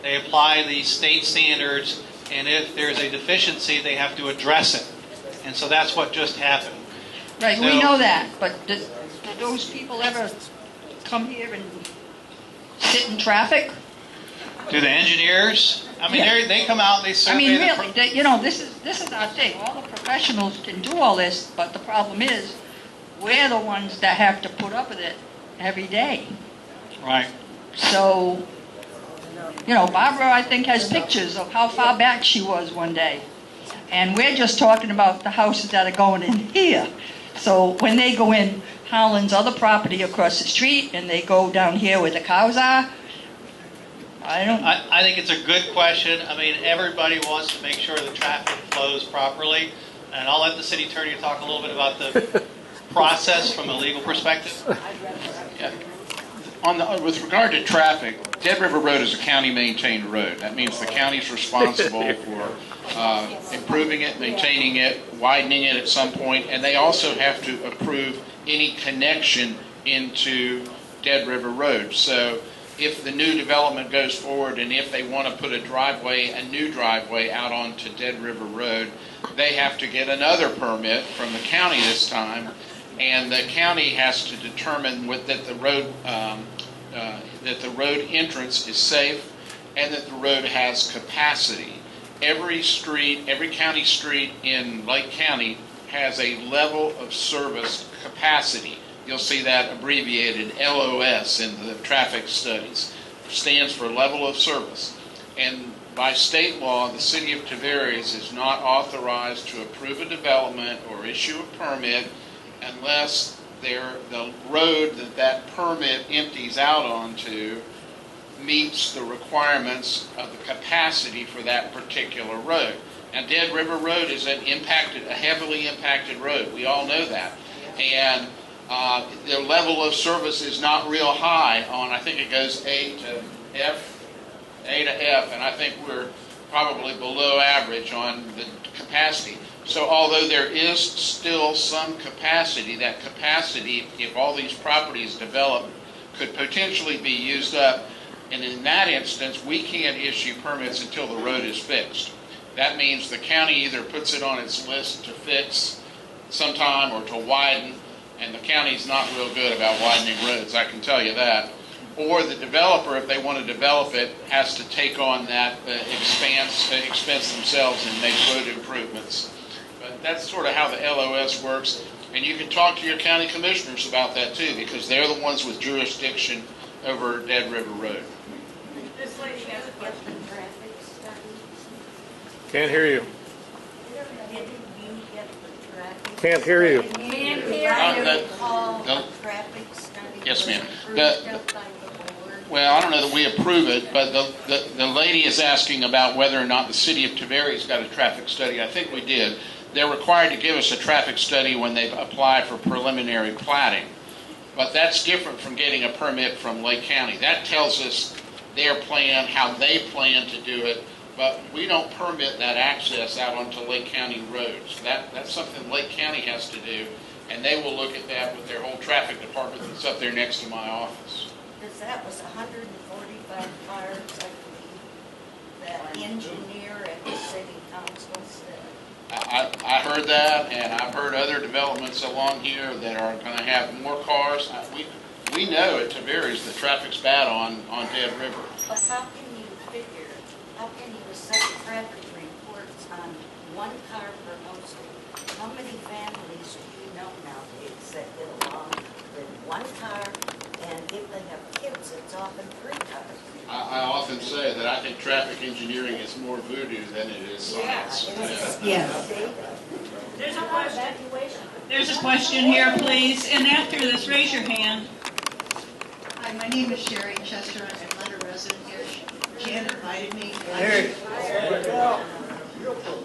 They apply the state standards, and if there's a deficiency, they have to address it. And so that's what just happened. Right, So, we know that, but do those people ever come here and sit in traffic? do the engineers? I mean, Yeah. they come out and they survey. You know, this is our thing. All the professionals can do all this, but the problem is, we're the ones that have to put up with it every day. Right. So, you know, Barbara, I think, has pictures of how far back she was one day. And we're just talking about the houses that are going in here. So when they go in Howland's other property across the street and they go down here where the cows are, I think it's a good question. I mean, everybody wants to make sure the traffic flows properly. And I'll let the city attorney talk a little bit about the process from a legal perspective. Yeah. With regard to traffic, Dead River Road is a county-maintained road. That means the county's responsible for improving it, maintaining it, widening it at some point, and they also have to approve any connection into Dead River Road. So if the new development goes forward and if they want to put a new driveway out onto Dead River Road, they have to get another permit from the county this time, and the county has to determine that the road entrance is safe and that the road has capacity. Every county street in Lake County has a level of service capacity. You'll see that abbreviated LOS in the traffic studies. It stands for level of service. And by state law, the city of Tavares is not authorized to approve a development or issue a permit unless the road that permit empties out onto meets the requirements of the capacity for that particular road. Now, Dead River Road is a heavily impacted road. We all know that. And the level of service is not real high on, I think it goes A to F, and I think we're probably below average on the capacity. So although there is still some capacity, that capacity, if all these properties develop, could potentially be used up. And in that instance, we can't issue permits until the road is fixed. That means the county either puts it on its list to fix sometime or to widen, and the county's not real good about widening roads, I can tell you that. Or the developer, if they want to develop it, has to take on that expense themselves and make road improvements. But that's sort of how the LOS works. And you can talk to your county commissioners about that too, because they're the ones with jurisdiction over Dead River Road. This lady has a question. Traffic study. Can't hear you. Didn't you get the traffic? Can't hear you. Can't hear you. Call a traffic study. Yes, ma'am. Approved up by the board. Well, I don't know that we approve it, but the lady is asking about whether or not the city of Tavares got a traffic study. I think we did. They're required to give us a traffic study when they apply for preliminary platting. But that's different from getting a permit from Lake County. That tells us their plan, how they plan to do it, but we don't permit that access out onto Lake County roads. That's something Lake County has to do, and they will look at that with their whole traffic department that's up there next to my office. Because that was 145 cars, I believe, that engineer and the city council said. I heard that, and I've heard other developments along here that are going to have more cars. We know at Tavares the traffic's bad on Dead River. But how can you assess traffic reports on one car per household? How many families do you know nowadays that get along with one car, and if they have kids, it's often 3 cars? I often say that I think traffic engineering is more voodoo than it is science. Yeah. There's a question. There's a question here, please, and after this, raise your hand. Hi, my name is Sherry Chester. I'm not a resident here. Jan invited me.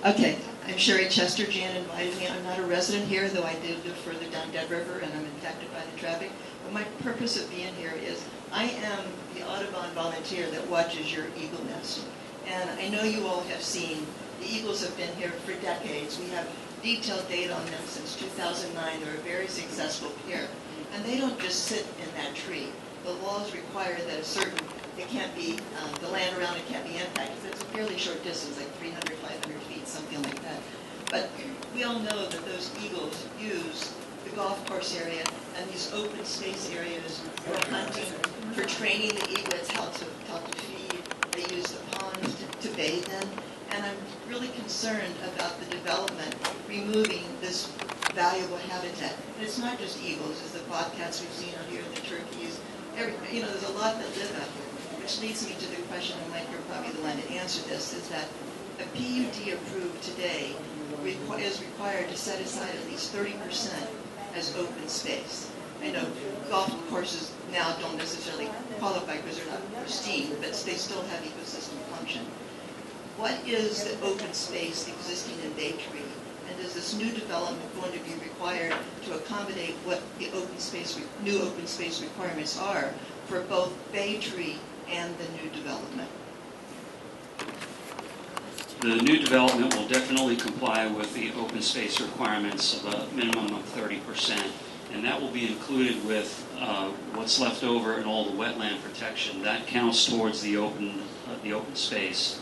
Okay, I'm Sherry Chester. Jan invited me. I'm not a resident here, though I do live further down Dead River, and I'm impacted by the traffic. But my purpose of being here is I am the Audubon volunteer that watches your eagle nest. And I know you all have seen the eagles have been here for decades. We have detailed data on them since 2009. They're very successful here. And they don't just sit in that tree. The laws require that it can't be, the land around it can't be impacted. It's a fairly short distance, like 300, 500 feet, something like that. But we all know that those eagles use the golf course area and these open space areas for hunting, for training the eaglets how to feed. They use the ponds to bathe in. And I'm really concerned about the development, removing this valuable habitat. And it's not just eagles, it's the bobcats we've seen out here, the turkeys. There's a lot that live out here, which leads me to the question, and Mike, you're probably the one to answer this, is that a PUD approved today is required to set aside at least 30% as open space. I know golf courses now don't necessarily qualify because they're not pristine, but they still have ecosystem function. What is the open space existing in BayTree? And is this new development going to be required to accommodate what the new open space requirements are for both BayTree and the new development? The new development will definitely comply with the open space requirements of a minimum of 30%, and that will be included with what's left over in all the wetland protection. That counts towards the open space.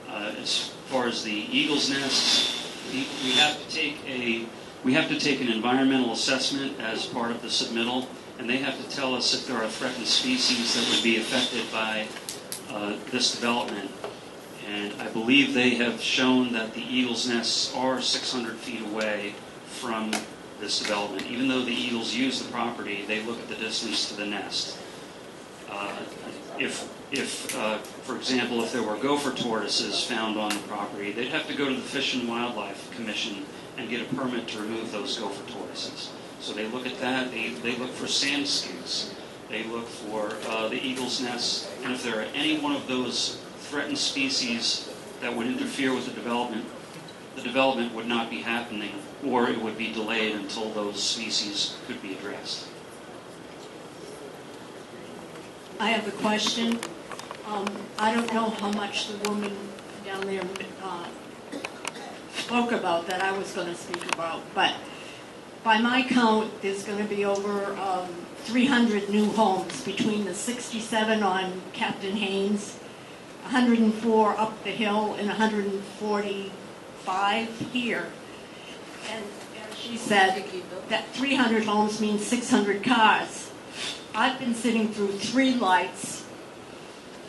As far as the eagle's nests, we have to take an environmental assessment as part of the submittal, and they have to tell us if there are threatened species that would be affected by this development. And I believe they have shown that the eagle's nests are 600 feet away from this development. Even though the eagles use the property, they look at the distance to the nest. For example, if there were gopher tortoises found on the property, they'd have to go to the Fish and Wildlife Commission and get a permit to remove those gopher tortoises. So they look at that. They look for sand skinks. They look for the eagle's nests. And if there are any one of those threatened species that would interfere with the development, the development would not be happening, or it would be delayed until those species could be addressed. I have a question. I don't know how much the woman down there spoke about that I was going to speak about, but by my count, there's going to be over 300 new homes between the 67 on Captain Haynes, 104 up the hill, and 145 here. And as she said, that 300 homes means 600 cars. I've been sitting through 3 lights.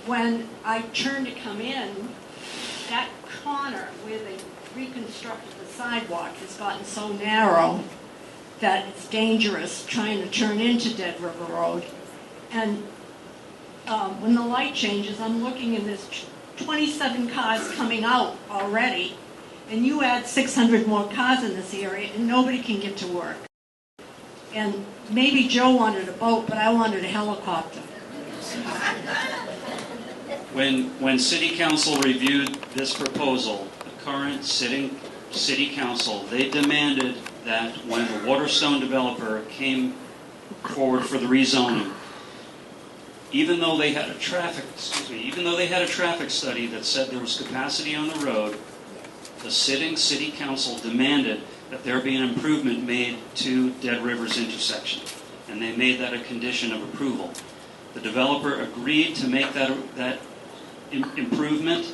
When I turn to come in, that corner where they reconstructed the sidewalk has gotten so narrow that it's dangerous trying to turn into Dead River Road. And when the light changes, I'm looking and there's 27 cars coming out already. And you add 600 more cars in this area and nobody can get to work. And maybe Joe wanted a boat, but I wanted a helicopter. When City Council reviewed this proposal, the current sitting City Council, they demanded that when the Waterstone developer came forward for the rezoning, even though they had a traffic study that said there was capacity on the road, the sitting City Council demanded that there be an improvement made to Dead River's intersection, and they made that a condition of approval. The developer agreed to make that improvement.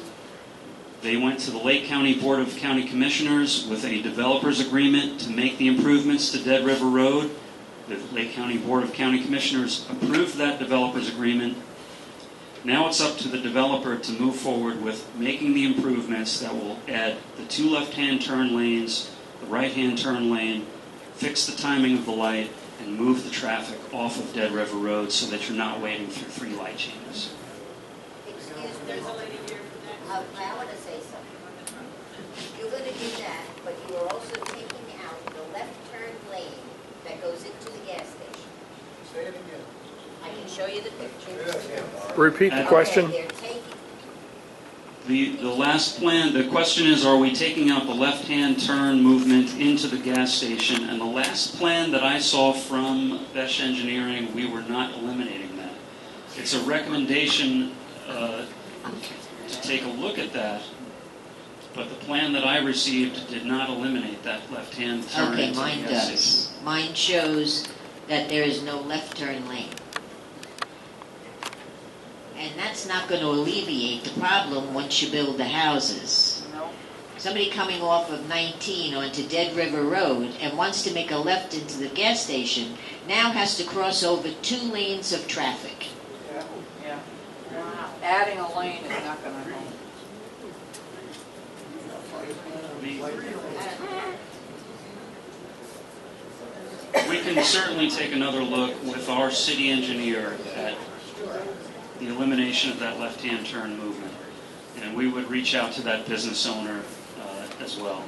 They went to the Lake County Board of County Commissioners with a developer's agreement to make the improvements to Dead River Road. The Lake County Board of County Commissioners approved that developer's agreement. Now it's up to the developer to move forward with making the improvements that will add the 2 left-hand turn lanes, the right-hand turn lane, fix the timing of the light, and move the traffic off of Dead River Road so that you're not waiting through 3 light changes. There's a lady here. I want to say something. You're going to do that, but you are also taking out the left turn lane that goes into the gas station. Say it again. I can show you the picture. Repeat the question. Okay, they're taking The last plan, the question is, are we taking out the left-hand turn movement into the gas station? And the last plan that I saw from Besh Engineering, we were not eliminating that. It's a recommendation to take a look at that, but the plan that I received did not eliminate that left-hand turn. Okay, into the mine gas does. station. Mine shows that there is no left turn lane. And that's not going to alleviate the problem once you build the houses. No. Somebody coming off of 19 onto Dead River Road and wants to make a left into the gas station now has to cross over 2 lanes of traffic. Yeah. Wow. Adding a lane is not going to help. We can certainly take another look with our city engineer at the elimination of that left-hand turn movement. And we would reach out to that business owner as well.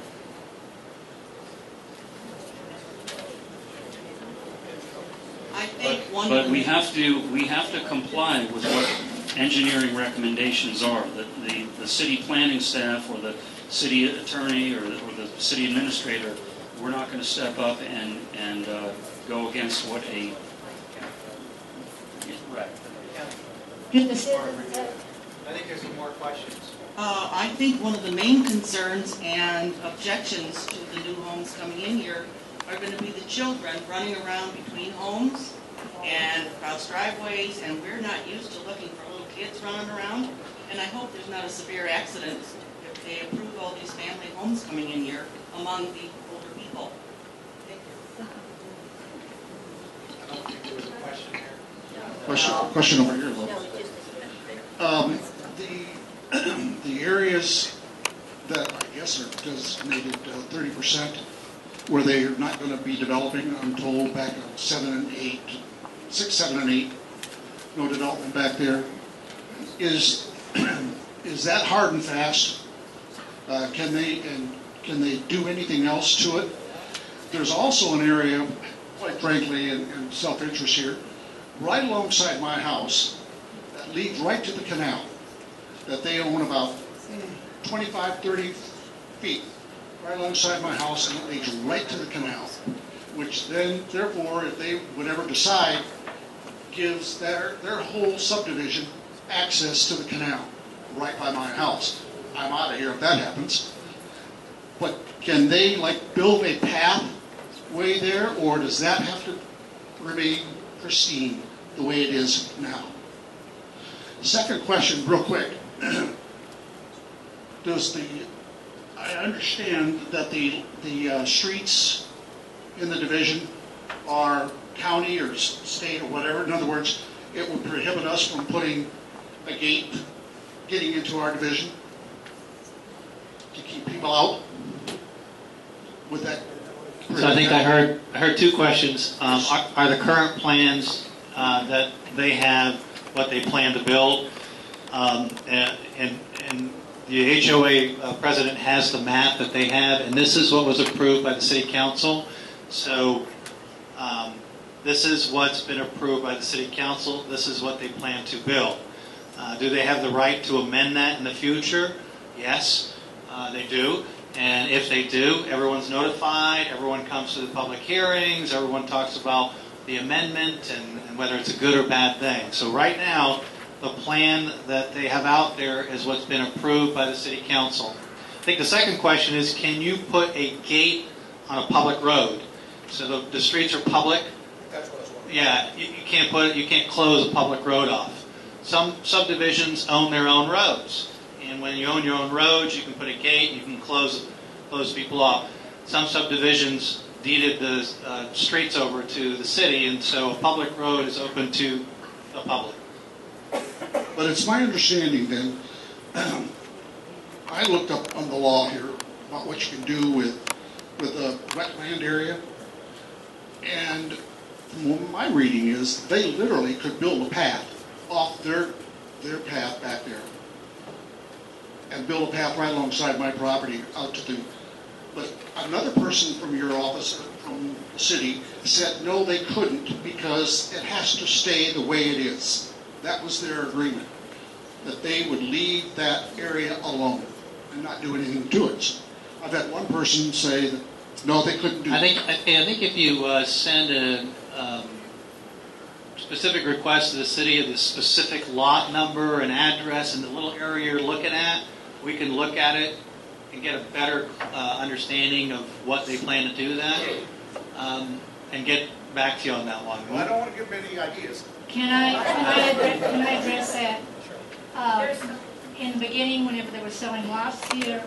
I think But we have to comply with what engineering recommendations are. The city planning staff or the city attorney or the city administrator, we're not going to step up and go against what a right. I think there's some more questions. I think one of the main concerns and objections to the new homes coming in here are going to be the children running around between homes and across driveways, and we're not used to looking for little kids running around. And I hope there's not a severe accident if they approve all these family homes coming in here among the older people. Thank you. I don't think there was a question there. Question over here, Lou. The areas that I guess are designated 30%, where they're not going to be developing, I'm told back on 6, 7, and 8, no development back there. Is that hard and fast? Can they do anything else to it? There's also an area, quite frankly, in self-interest here, right alongside my house, that leads right to the canal, that they own about 25, 30 feet. right alongside my house, and it leads right to the canal, which then, therefore, if they would ever decide, gives their whole subdivision access to the canal, right by my house. I'm out of here if that happens. But can they, like, build a pathway there, or does that have to remain pristine the way it is now? Second question, real quick. I understand that the streets in the division are county or state or whatever. In other words, it would prohibit us from putting a gate getting into our division to keep people out. Would that? So I think I heard two questions. Are the current plans that they have what they plan to build? And the HOA president has the map that they have, and this is what was approved by the city council. So this is what's been approved by the city council. This is what they plan to build. Do they have the right to amend that in the future? Yes, they do. And if they do, everyone's notified, everyone comes to the public hearings, everyone talks about the amendment and whether it's a good or bad thing. So right now, the plan that they have out there is what's been approved by the city council. I think the second question is, can you put a gate on a public road? So the streets are public. That's what I was wondering. Yeah, you can't close a public road off. Some subdivisions own their own roads. And when you own your own roads, you can put a gate, you can close people off. Some subdivisions deeded the streets over to the city, and so a public road is open to the public. But it's my understanding then, I looked up on the law here about what you can do with a wetland area, and from what my reading is, they literally could build a path off their path back there, and build a path right alongside my property out to the. But another person from your office, from the city, said no, they couldn't because it has to stay the way it is. That was their agreement, that they would leave that area alone and not do anything to it. So I've had one person say that no, they couldn't do that. I think if you send a specific request to the city of the specific lot number and address and the little area you're looking at, we can look at it and get a better understanding of what they plan to do that, and get back to you on that one. Well, I don't want to give any ideas. Can I address that? In the beginning, whenever they were selling lots here,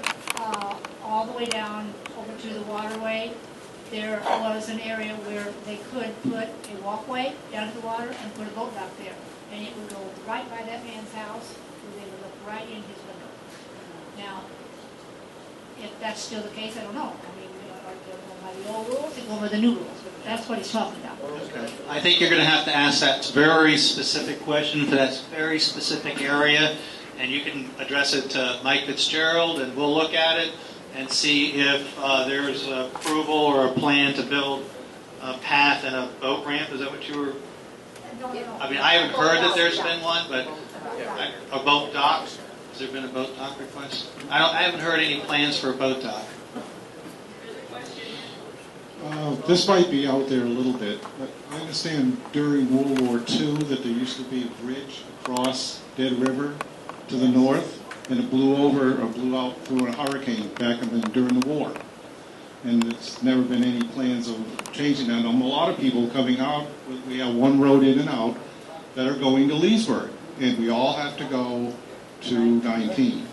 all the way down over to the waterway, there was an area where they could put a walkway down to the water and put a boat dock there. And it would go right by that man's house, and they would look right in his window. Now, if that's still the case, I don't know. I mean, are they going by the old rules? They go by the new rules. But that's what he's talking about. Okay. I think you're going to have to ask that very specific question for that very specific area, and you can address it to Mike Fitzgerald, and we'll look at it and see if there's approval or a plan to build a path and a boat ramp. Is that what you were? I mean, I haven't heard that there's been one, but a boat dock. Has there been a boat dock request? I haven't heard any plans for a boat dock. This might be out there a little bit, but I understand during World War II that there used to be a bridge across Dead River to the north, and it blew over or blew out through a hurricane back during the war. And it's never been any plans of changing that. A lot of people coming out, we have one road in and out that are going to Leesburg, and we all have to go to 19.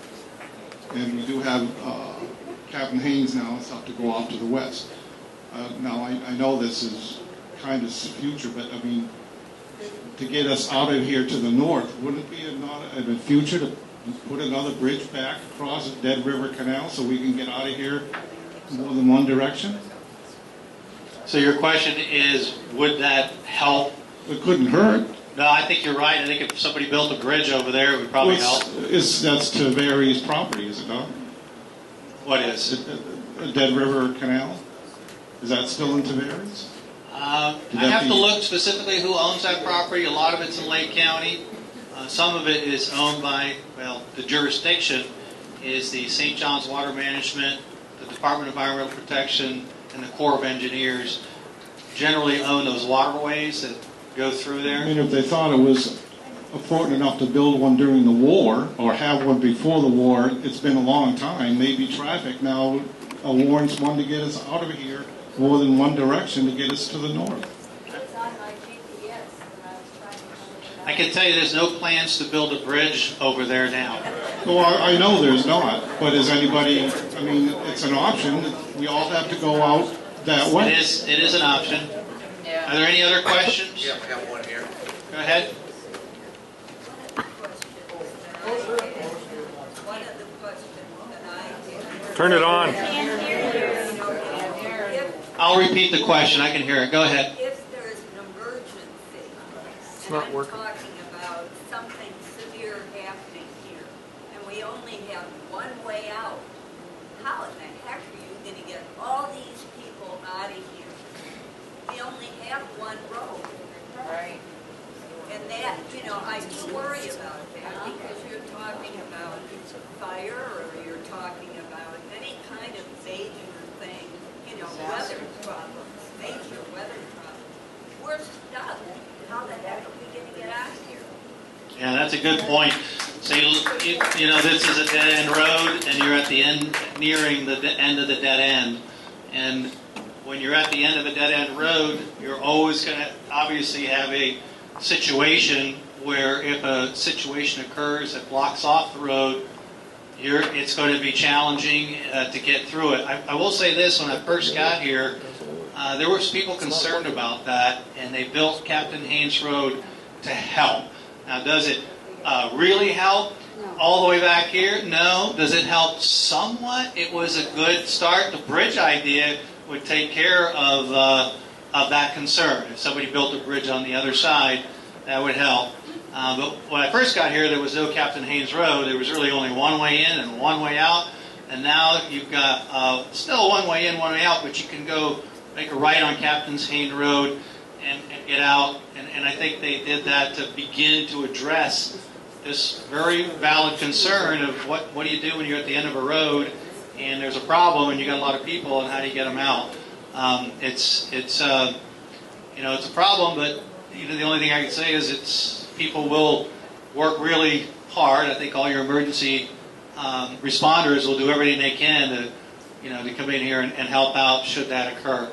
And we do have Captain Haynes now and stuff to go off to the west. Now, I know this is kind of future, but I mean, to get us out of here to the north, wouldn't it be a future to put another bridge back across the Dead River Canal so we can get out of here more than one direction? So your question is, would that help? It couldn't hurt. No, I think you're right. I think if somebody built a bridge over there, it would probably help. That's to various property, is it not? What is? A Dead River Canal? Is that still in Tavares? I have to look specifically who owns that property. A lot of it's in Lake County. Some of it is owned by, well, the jurisdiction is the St. John's Water Management, the Department of Environmental Protection and the Corps of Engineers generally own those waterways that go through I there? mean, if they thought it was important enough to build one during the war or have one before the war, it's been a long time. Maybe traffic now warrants one to get us out of here more than one direction to get us to the north. I can tell you there's no plans to build a bridge over there now. Well, I know there's not, but is anybody, I mean, it's an option. We all have to go out that way. It is an option. Are there any other questions? Yeah, we have one here. Go ahead. Turn it on. I'll repeat the question. I can hear it. Go ahead. If there is an emergency, It's and not I'm working. talking about something severe happening here, and we only have one way out, how in the heck are you going to get all these people out of here? We only have one road. Right. And that, I do worry about that because you're talking about fire or you're talking about any kind of major thing, weather problems, major weather problems. We're stuck. How the heck are we going to get out of here? Yeah, that's a good point. So, this is a dead-end road, and you're at the end, nearing the end of the dead end. And when you're at the end of a dead-end road, you're always going to obviously have a situation where if a situation occurs that blocks off the road, it's going to be challenging to get through it. I will say this, when I first got here, there was people concerned about that, and they built Captain Haynes Road to help. Now, does it really help all the way back here? No. Does it help somewhat? It was a good start. The bridge idea would take care of that concern. If somebody built a bridge on the other side, that would help. But when I first got here, there was no Captain Haynes Road. There was really only one way in and one way out. And now you've got still one way in, one way out, but you can go make a right on Captain Haynes Road and get out. And I think they did that to begin to address this very valid concern of what do you do when you're at the end of a road and there's a problem and you got a lot of people, and how do you get them out? It's a problem, but the only thing I can say is people will work really hard. I think all your emergency responders will do everything they can to come in here and help out should that occur.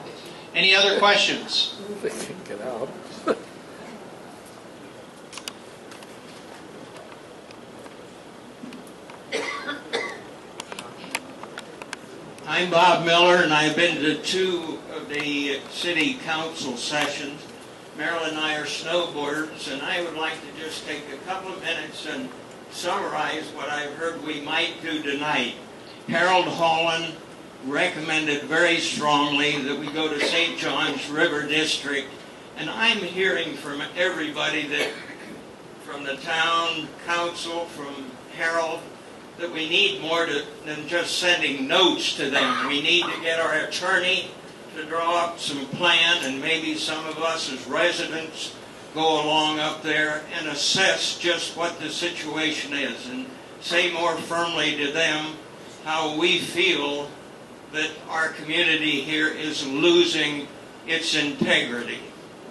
Any other questions? They can't get out. I'm Bob Miller, and I've been to 2 of the city council sessions. Marilyn and I are snowboarders, and I would like to just take a couple of minutes and summarize what I've heard we might do tonight. Harold Holland recommended very strongly that we go to St. John's River District, and I'm hearing from everybody that, from the town council, from Harold, that we need more than just sending notes to them. We need to get our attorney to draw up some plan, and maybe some of us as residents go along up there and assess just what the situation is and say more firmly to them how we feel that our community here is losing its integrity.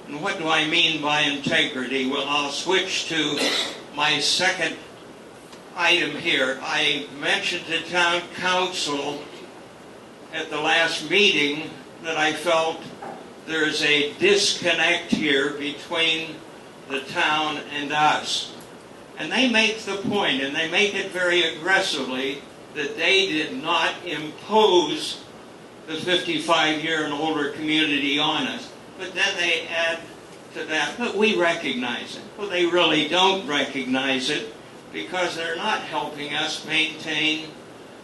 And what do I mean by integrity? Well, I'll switch to my second item here. I mentioned to town council at the last meeting that I felt there's a disconnect here between the town and us. And they make the point, and they make it very aggressively, that they did not impose the 55-year and older community on us. But then they add to that, but we recognize it. Well, they really don't recognize it because they're not helping us maintain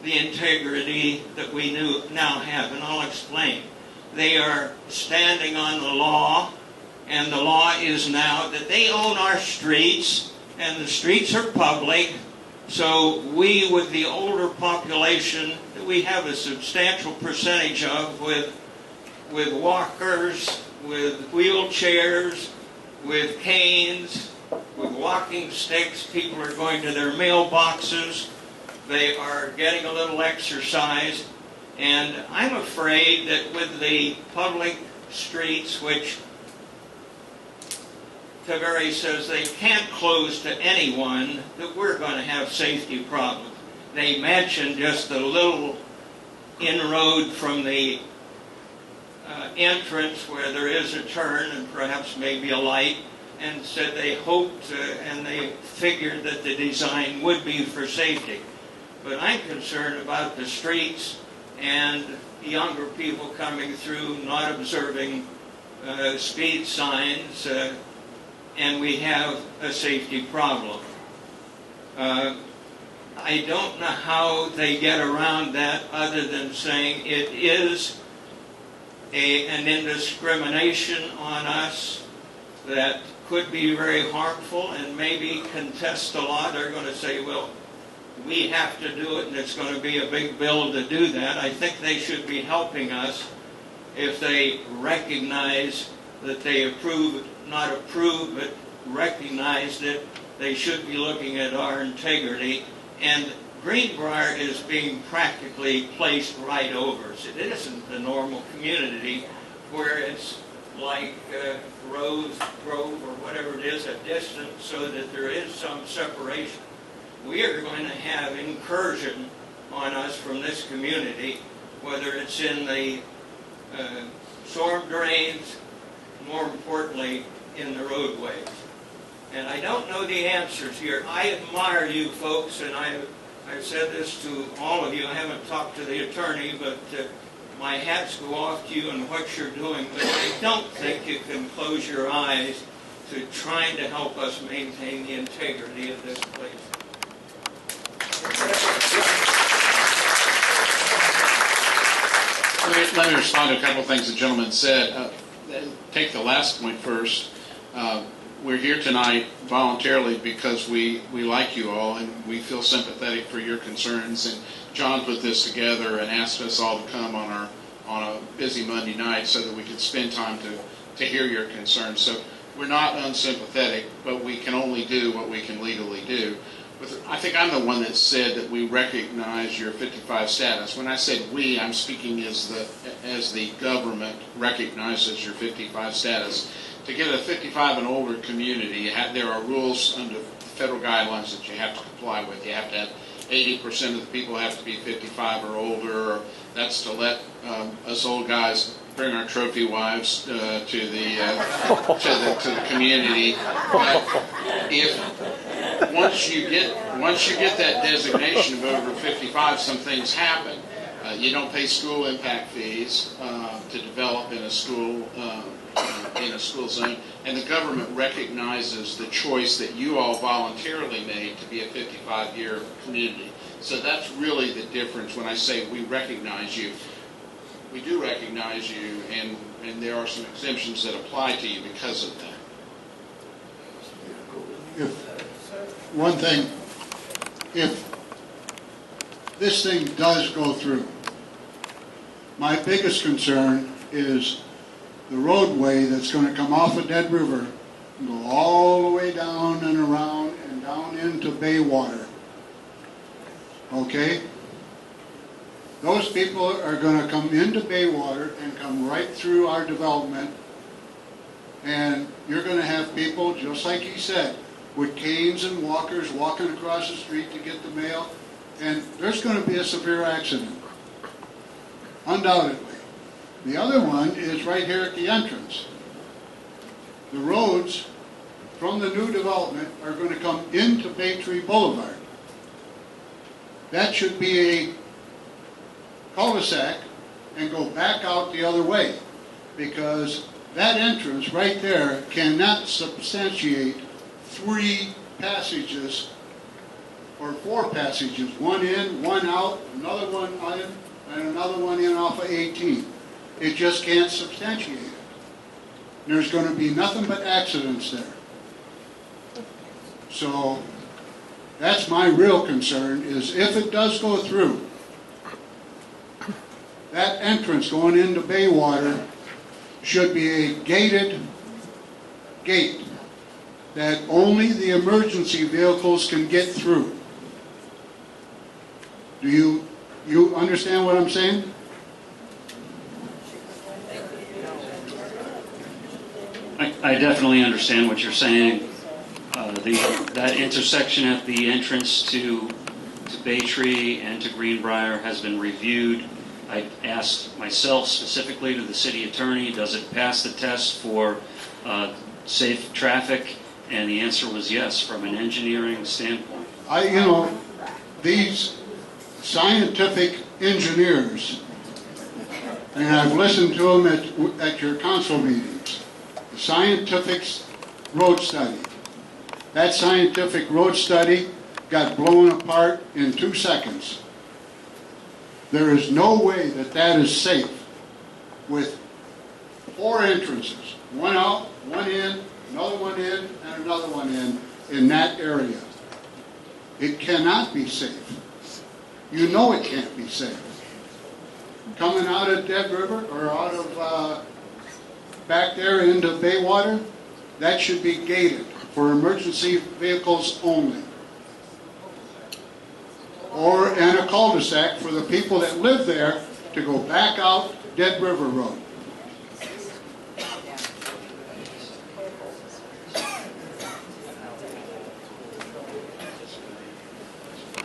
the integrity that we now have, and I'll explain. They are standing on the law, and the law is now that they own our streets, and the streets are public, so we, with the older population that we have a substantial percentage of, with walkers, with wheelchairs, with canes, with walking sticks, people are going to their mailboxes, they are getting a little exercise, And I'm afraid that with the public streets, which Tavares says they can't close to anyone, that we're going to have safety problems. They mentioned just a little inroad from the entrance where there is a turn and perhaps maybe a light, and said they hoped and they figured that the design would be for safety. But I'm concerned about the streets and younger people coming through, not observing speed signs, and we have a safety problem. I don't know how they get around that other than saying it is an indiscrimination on us that could be very harmful, and maybe contest a law. They're going to say, well, we have to do it and it's going to be a big bill to do that. I think they should be helping us if they recognize that they not approve, but recognize that they should be looking at our integrity. And Greenbrier is being practically placed right over us. It isn't the normal community where it's like Rose Grove or whatever it is, a distance, so that there is some separation. We are going to have incursion on us from this community, whether it's in the storm drains, more importantly, in the roadways. And I don't know the answers here. I admire you folks, and I've said this to all of you. I haven't talked to the attorney, but my hats go off to you and what you're doing. But I don't think you can close your eyes to trying to help us maintain the integrity of this place. Let me respond to a couple of things the gentleman said. Take the last point first. We're here tonight voluntarily because we like you all and we feel sympathetic for your concerns. And John put this together and asked us all to come on a busy Monday night so that we could spend time to hear your concerns. So we're not unsympathetic, but we can only do what we can legally do. I think I'm the one that said that we recognize your 55 status. When I said we, I'm speaking as the government recognizes your 55 status. To get a 55 and older community, there are rules under federal guidelines that you have to comply with. You have to have 80% of the people have to be 55 or older. Or that's to let us old guys bring our trophy wives to the community. But once you get that designation of over 55, some things happen. You don't pay school impact fees to develop in a school zone, and the government recognizes the choice that you all voluntarily made to be a 55-year community. So that's really the difference when I say we recognize you. We do recognize you, and there are some exemptions that apply to you because of that. One thing, if this thing does go through, my biggest concern is the roadway that's going to come off of Dead River and go all the way down and around and down into Baywater. Okay? Those people are going to come into Baywater and come right through our development, and you're going to have people, just like he said, with canes and walkers walking across the street to get the mail, and there's going to be a severe accident, undoubtedly. The other one is right here at the entrance. The roads from the new development are going to come into BayTree Boulevard. That should be a cul-de-sac and go back out the other way, because that entrance right there cannot substantiate 3 passages or 4 passages, one in, one out, another one in, and another one in off of 18. It just can't substantiate it. There's going to be nothing but accidents there. So that's my real concern, is if it does go through, that entrance going into Baywater should be a gated gate that only the emergency vehicles can get through. Do you understand what I'm saying? I definitely understand what you're saying. That intersection at the entrance to BayTree and to Greenbrier has been reviewed. I asked myself specifically to the city attorney, does it pass the test for safe traffic? And the answer was yes, from an engineering standpoint. These scientific engineers, and I've listened to them at your council meetings, the scientific road study. That scientific road study got blown apart in 2 seconds. There is no way that that is safe with 4 entrances, one out, one in, another one in, and another one in that area. It cannot be safe. You know it can't be safe. Coming out of Dead River or out of back there into Baywater, that should be gated for emergency vehicles only. And a cul-de-sac for the people that live there to go back out Dead River Road.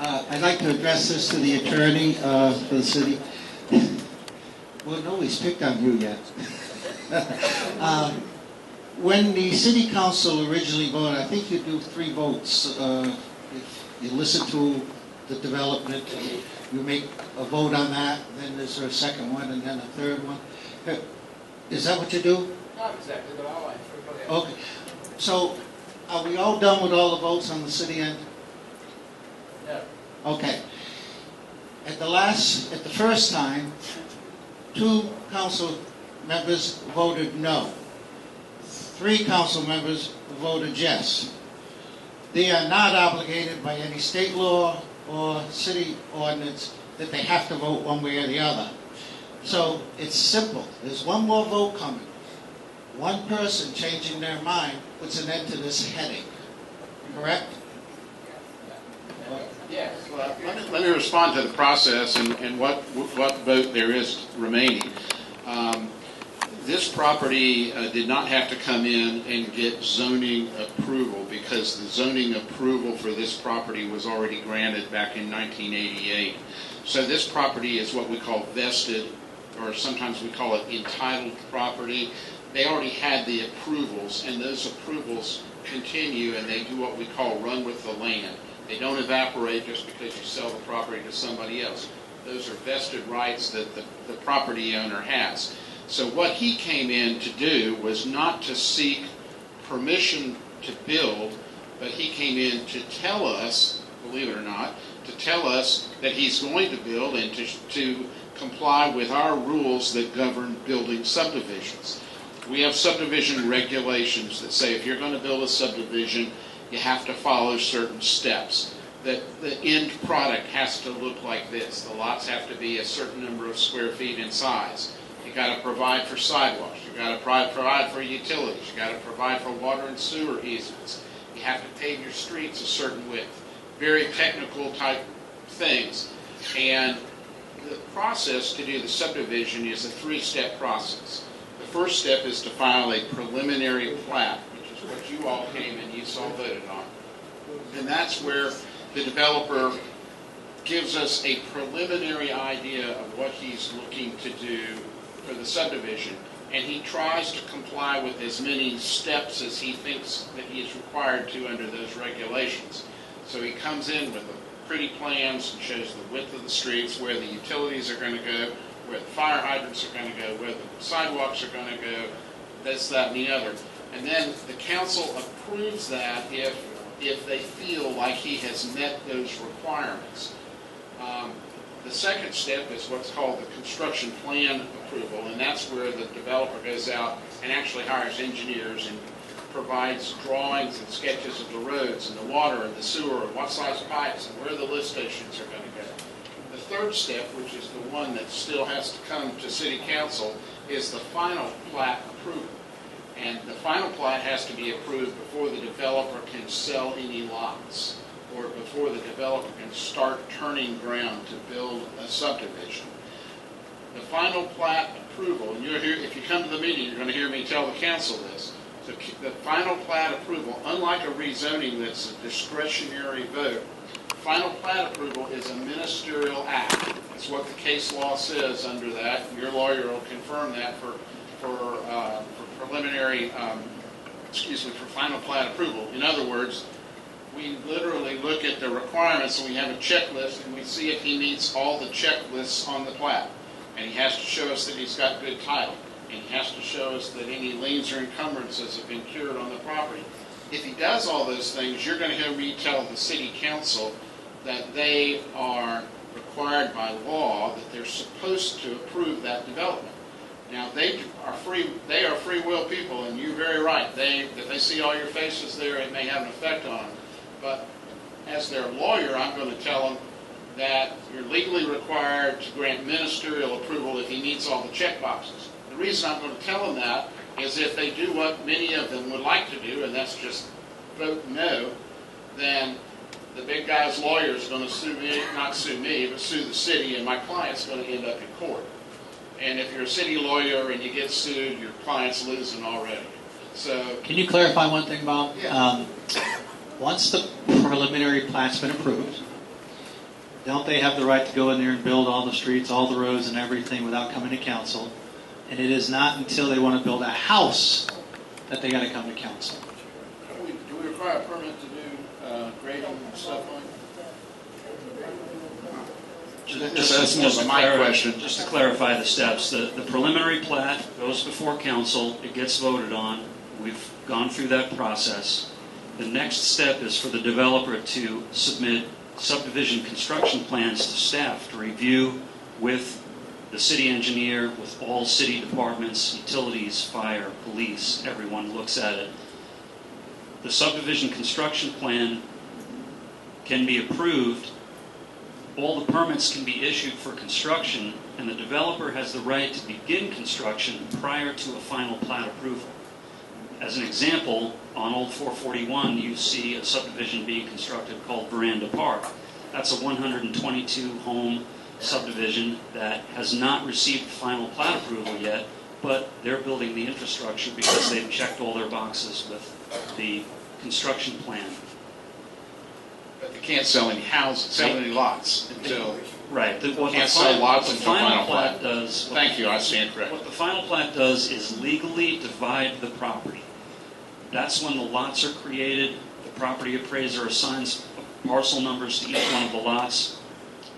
I'd like to address this to the attorney for the city. Well, nobody's picked on you yet. When the city council originally voted, I think you do 3 votes. If you listen to the development, you make a vote on that, then there's a second one, and then a third one. Is that what you do? Not exactly, but I'll answer. Go ahead. Okay. So, are we all done with all the votes on the city end? No. Okay. At the first time, 2 council members voted no. 3 council members voted yes. They are not obligated by any state law or city ordinance that they have to vote one way or the other. So it's simple. There's one more vote coming. One person changing their mind puts an end to this headache. Correct? Yes. Well, let me respond to the process and what vote there is remaining. This property did not have to come in and get zoning approval because the zoning approval for this property was already granted back in 1988. So this property is what we call vested, or sometimes we call it entitled property. They already had the approvals, and those approvals continue, and they do what we call run with the land. They don't evaporate just because you sell the property to somebody else. Those are vested rights that the property owner has. So what he came in to do was not to seek permission to build, but he came in to tell us, believe it or not, to tell us that he's going to build and to comply with our rules that govern building subdivisions. We have subdivision regulations that say if you're going to build a subdivision, you have to follow certain steps. That the end product has to look like this. The lots have to be a certain number of square feet in size. You got to provide for sidewalks. You got to provide for utilities. You got to provide for water and sewer easements. You have to pave your streets a certain width. Very technical type things. And the process to do the subdivision is a 3-step process. The first step is to file a preliminary plat, which is what you all came and you saw voted on. And that's where the developer gives us a preliminary idea of what he's looking to do for the subdivision, and he tries to comply with as many steps as he thinks that he is required to under those regulations. So he comes in with pretty plans and shows the width of the streets, where the utilities are going to go, where the fire hydrants are going to go, where the sidewalks are going to go, this, that, and the other. And then the council approves that if they feel like he has met those requirements. The second step is what's called the construction plan approval, and that's where the developer goes out and actually hires engineers and provides drawings and sketches of the roads and the water and the sewer and what size pipes and where the lift stations are going to go. The third step, which is the one that still has to come to City Council, is the final plat approval. And the final plat has to be approved before the developer can sell any lots, or before the developer can start turning ground to build a subdivision. The final plat approval, and you're here, if you come to the meeting, you're going to hear me tell the council this. The final plat approval, unlike a rezoning that's a discretionary vote, final plat approval is a ministerial act. That's what the case law says under that. Your lawyer will confirm that for preliminary, for final plat approval. In other words, we literally look at the requirements and we have a checklist and we see if he meets all the checklists on the plat. And he has to show us that he's got good title. And he has to show us that any liens or encumbrances have been cured on the property. If he does all those things, you're going to hear me tell the city council that they are required by law, that they're supposed to approve that development. Now, they are free will people, and you're very right. If they see all your faces there, it may have an effect on them. But as their lawyer, I'm going to tell them that you're legally required to grant ministerial approval if he meets all the check boxes. The reason I'm going to tell them that is if they do what many of them would like to do, and that's just vote no, then the big guy's lawyer is going to sue me, not sue me, but sue the city, and my client's going to end up in court. And if you're a city lawyer and you get sued, your client's losing already. So, can you clarify one thing, Bob? Yeah. Once the preliminary plat's been approved, don't they have the right to go in there and build all the streets, all the roads, and everything without coming to council? And it is not until they want to build a house that they got to come to council. Do we require a permit to do grading and stuff like that? Just to clarify the steps, the preliminary plat goes before council, it gets voted on, we've gone through that process. The next step is for the developer to submit subdivision construction plans to staff to review with the city engineer, with all city departments, utilities, fire, police, everyone looks at it. The subdivision construction plan can be approved, all the permits can be issued for construction, and the developer has the right to begin construction prior to a final plat approval. As an example, on Old 441 you see a subdivision being constructed called Veranda Park. That's a 122 home subdivision that has not received final plat approval yet, but they're building the infrastructure because they've checked all their boxes with the construction plan. But they can't sell any houses, sell any lots until... Right. Can't sell lots until final plat. Thank you, I stand corrected. What the final plat does is legally divide the property. That's when the lots are created, the property appraiser assigns parcel numbers to each one of the lots,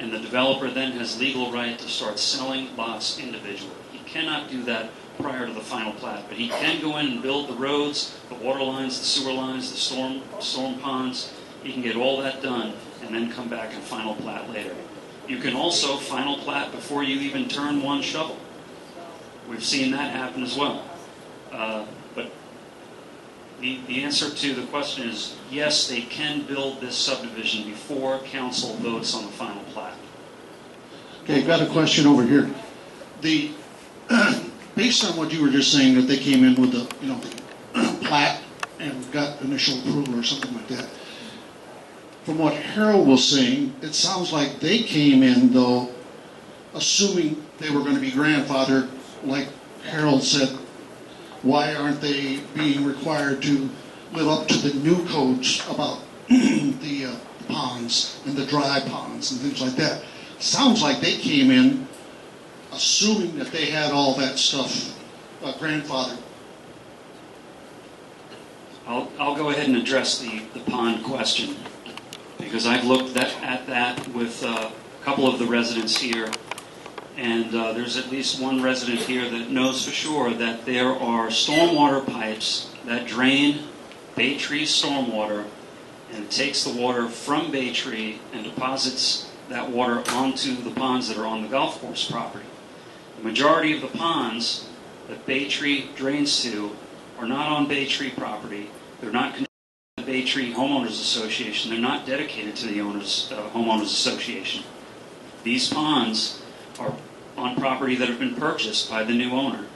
and the developer then has legal right to start selling lots individually. He cannot do that prior to the final plat, but he can go in and build the roads, the water lines, the sewer lines, the storm ponds. He can get all that done and then come back and final plat later. You can also final plat before you even turn one shovel. We've seen that happen as well. But the answer to the question is yes, they can build this subdivision before council votes on the final plat. Okay, got a question over here. Based on what you were just saying, that they came in with the plat and got initial approval or something like that. From what Harold was saying, it sounds like they came in, though, assuming they were going to be grandfathered, like Harold said. Why aren't they being required to live up to the new codes about the ponds and the dry ponds and things like that? Sounds like they came in assuming that they had all that stuff grandfathered. I'll go ahead and address the pond question, because I've looked at that with a couple of the residents here, and there's at least one resident here that knows for sure that there are stormwater pipes that drain BayTree stormwater and takes the water from BayTree and deposits that water onto the ponds that are on the golf course property. The majority of the ponds that BayTree drains to are not on BayTree property. They're not controlled by the BayTree Homeowners Association. They're not dedicated to the Homeowners Association. These ponds are on property that have been purchased by the new owner.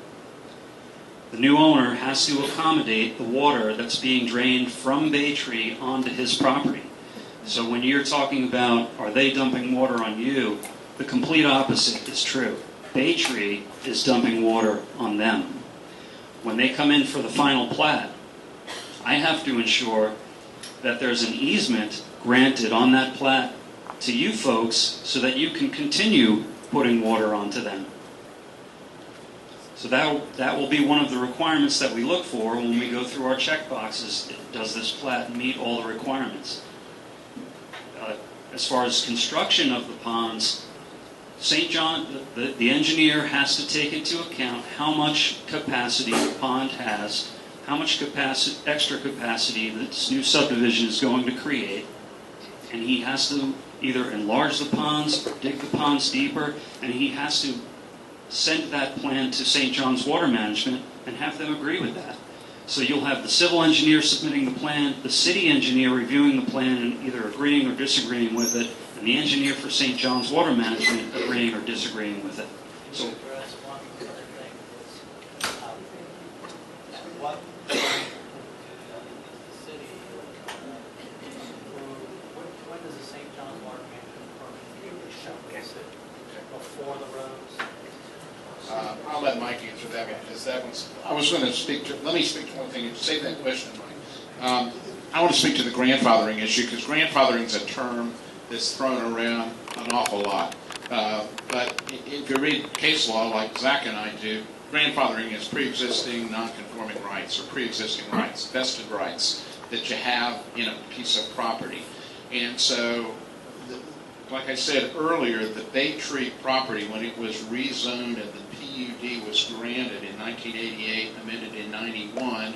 The new owner has to accommodate the water that's being drained from BayTree onto his property. So when you're talking about, are they dumping water on you, the complete opposite is true. BayTree is dumping water on them. When they come in for the final plat, I have to ensure that there's an easement granted on that plat to you folks so that you can continue putting water onto them. So that will be one of the requirements that we look for when we go through our check boxes. Does this plat meet all the requirements? As far as construction of the ponds, St. John, the engineer has to take into account how much capacity the pond has, how much extra capacity this new subdivision is going to create, and he has to either enlarge the ponds or dig the ponds deeper, and he has to send that plan to St. John's Water Management and have them agree with that. So you'll have the civil engineer submitting the plan, the city engineer reviewing the plan and either agreeing or disagreeing with it, and the engineer for St. John's Water Management agreeing or disagreeing with it. So when does the St. John's Water Management permit shall is it before the roads? I'll let Mike answer that because that one's. I was going to speak to. Let me speak to one thing. Save that question, Mike. I want to speak to the grandfathering issue because grandfathering is a term that's thrown around an awful lot. But if you read case law like Zach and I do, grandfathering is pre-existing non-conforming rights or pre-existing rights, vested rights that you have in a piece of property. And so, like I said earlier, the BayTree property, when it was rezoned and the PUD was granted in 1988, amended in 91,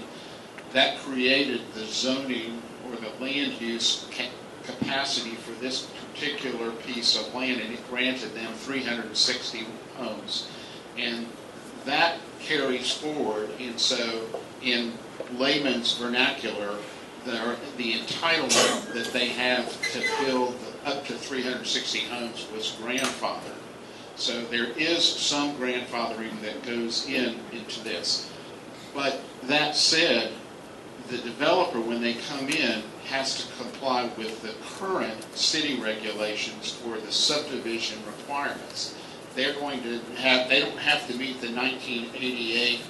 that created the zoning or the land use capacity for this particular piece of land, and it granted them 360 homes. And that carries forward, and so in layman's vernacular, the entitlement that they have to build up to 360 homes was grandfathered. So there is some grandfathering that goes into this. But that said, the developer, when they come in, has to comply with the current city regulations for the subdivision requirements. They're going to have, they don't have to meet the 1988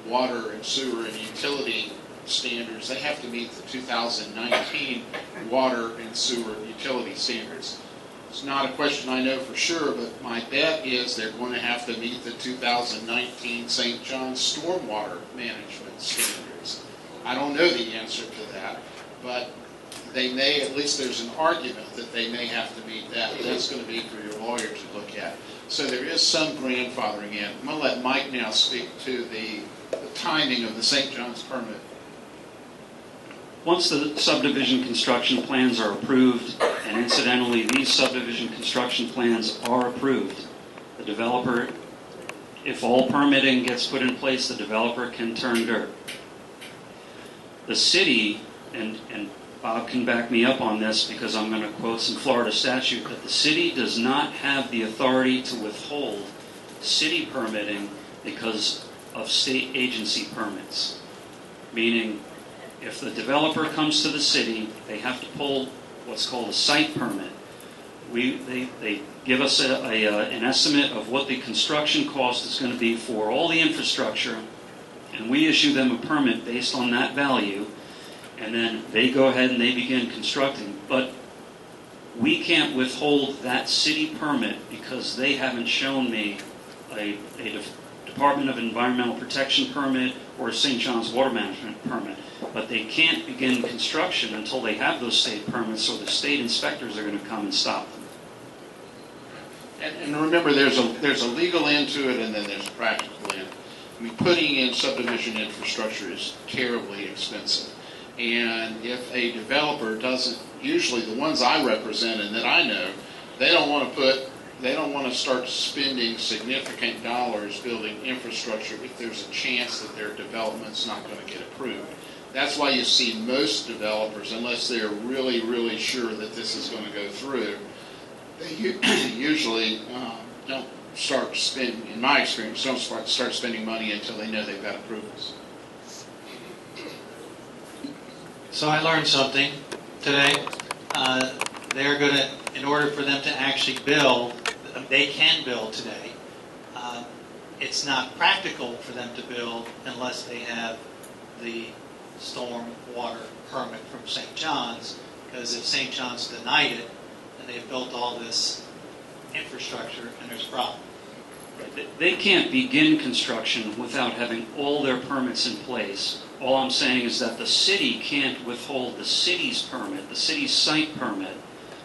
water and sewer and utility standards. They have to meet the 2019 water and sewer utility standards. It's not a question I know for sure, but my bet is they're going to have to meet the 2019 St. John's Stormwater Management standards. I don't know the answer to that, but they may, at least there's an argument that they may have to meet that. That's going to be for your lawyer to look at. So there is some grandfathering in. I'm going to let Mike now speak to the timing of the St. John's permit. once the subdivision construction plans are approved, and incidentally, these subdivision construction plans are approved, the developer, if all permitting gets put in place, the developer can turn dirt. The city, and Bob can back me up on this because I'm going to quote some Florida statute, that the city does not have the authority to withhold city permitting because of state agency permits. Meaning, if the developer comes to the city, they have to pull what's called a site permit. They give us an estimate of what the construction cost is going to be for all the infrastructure, and we issue them a permit based on that value, and then they go ahead and they begin constructing. But we can't withhold that city permit because they haven't shown me a Department of Environmental Protection permit or a St. John's Water Management permit. But they can't begin construction until they have those state permits, or the state inspectors are going to come and stop them. And remember, there's a legal end to it, and then there's a practical end. I mean, putting in subdivision infrastructure is terribly expensive. And if a developer doesn't, usually the ones I represent and that I know, they don't want to start spending significant dollars building infrastructure if there's a chance that their development's not going to get approved. That's why you see most developers, unless they're really, really sure that this is going to go through, they usually don't start spending, in my experience, don't start spending money until they know they've got approvals. So I learned something today. They're going to, in order for them to actually build, they can build today. It's not practical for them to build unless they have the stormwater permit from St. John's, because if St. John's denied it, then they've built all this infrastructure and there's a problem. They can't begin construction without having all their permits in place. All I'm saying is that the city can't withhold the city's permit, the city's site permit,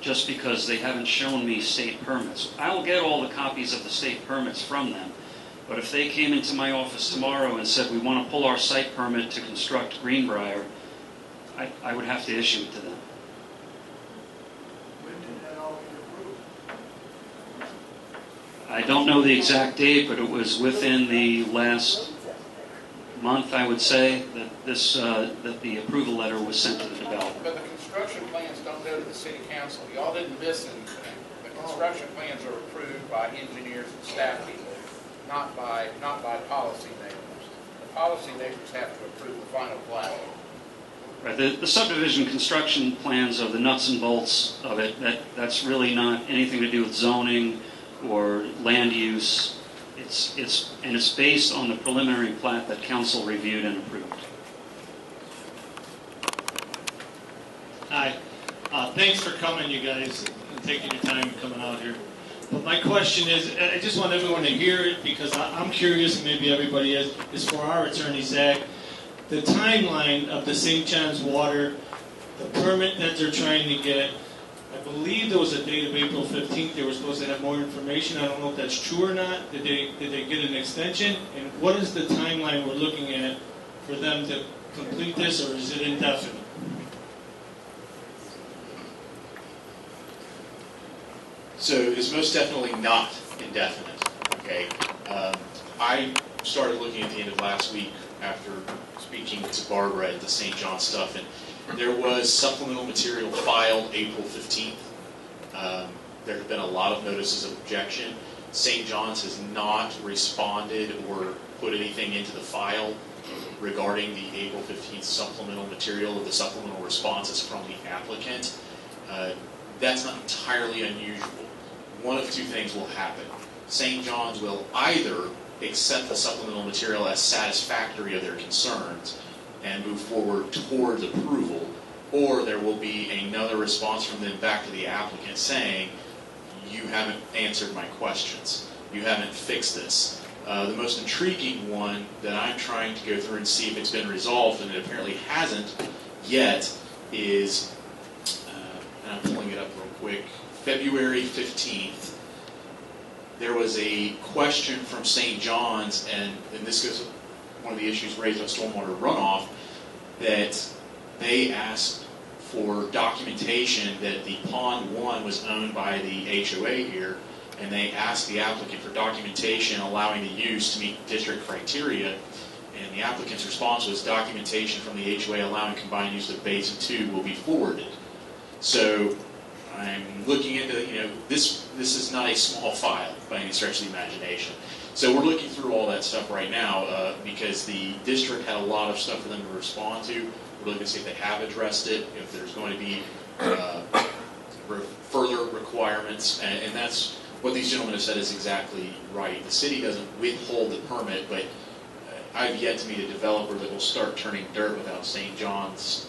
just because they haven't shown me state permits. I will get all the copies of the state permits from them, but if they came into my office tomorrow and said, we want to pull our site permit to construct Greenbrier, I would have to issue it to them. I don't know the exact date, but it was within the last month, I would say, that the approval letter was sent to the developer. But the construction plans don't go to the city council. Y'all didn't miss anything. The construction plans are approved by engineers and staff people, not by policymakers. The policymakers have to approve the final plat. Right. The subdivision construction plans are the nuts and bolts of it. That's really not anything to do with zoning or land use. It's based on the preliminary plat that council reviewed and approved. Hi. Thanks for coming, you guys, and taking your time and coming out here. But my question is, I just want everyone to hear it because I'm curious, and maybe everybody is for our attorney, Zach. The timeline of the St. John's Water, the permit that they're trying to get, I believe there was a date of April 15th. They were supposed to have more information. I don't know if that's true or not. Did they get an extension? And what is the timeline we're looking at for them to complete this, or is it indefinite? So it's most definitely not indefinite. Okay, I started looking at the end of last week after speaking to Barbara at the St. John stuff, and there was supplemental material filed April 15th. There have been a lot of notices of objection. St. John's has not responded or put anything into the file regarding the April 15th supplemental material or the supplemental responses from the applicant. That's not entirely unusual. One of two things will happen. St. John's will either accept the supplemental material as satisfactory of their concerns and move forward towards approval, or there will be another response from them back to the applicant saying, you haven't answered my questions. You haven't fixed this. The most intriguing one that I'm trying to go through and see if it's been resolved, and it apparently hasn't yet, is, and I'm pulling it up real quick, February 15th. There was a question from St. John's, and this goes with one of the issues raised on stormwater runoff, that they asked for documentation that the Pond 1 was owned by the HOA here, and they asked the applicant for documentation allowing the use to meet district criteria, and the applicant's response was documentation from the HOA allowing combined use of Basin 2 will be forwarded. So I'm looking into, this is not a small file by any stretch of the imagination. So we're looking through all that stuff right now because the district had a lot of stuff for them to respond to. We're looking to see if they have addressed it, if there's going to be further requirements, and that's what these gentlemen have said is exactly right. The city doesn't withhold the permit, but I've yet to meet a developer that will start turning dirt without St. John's,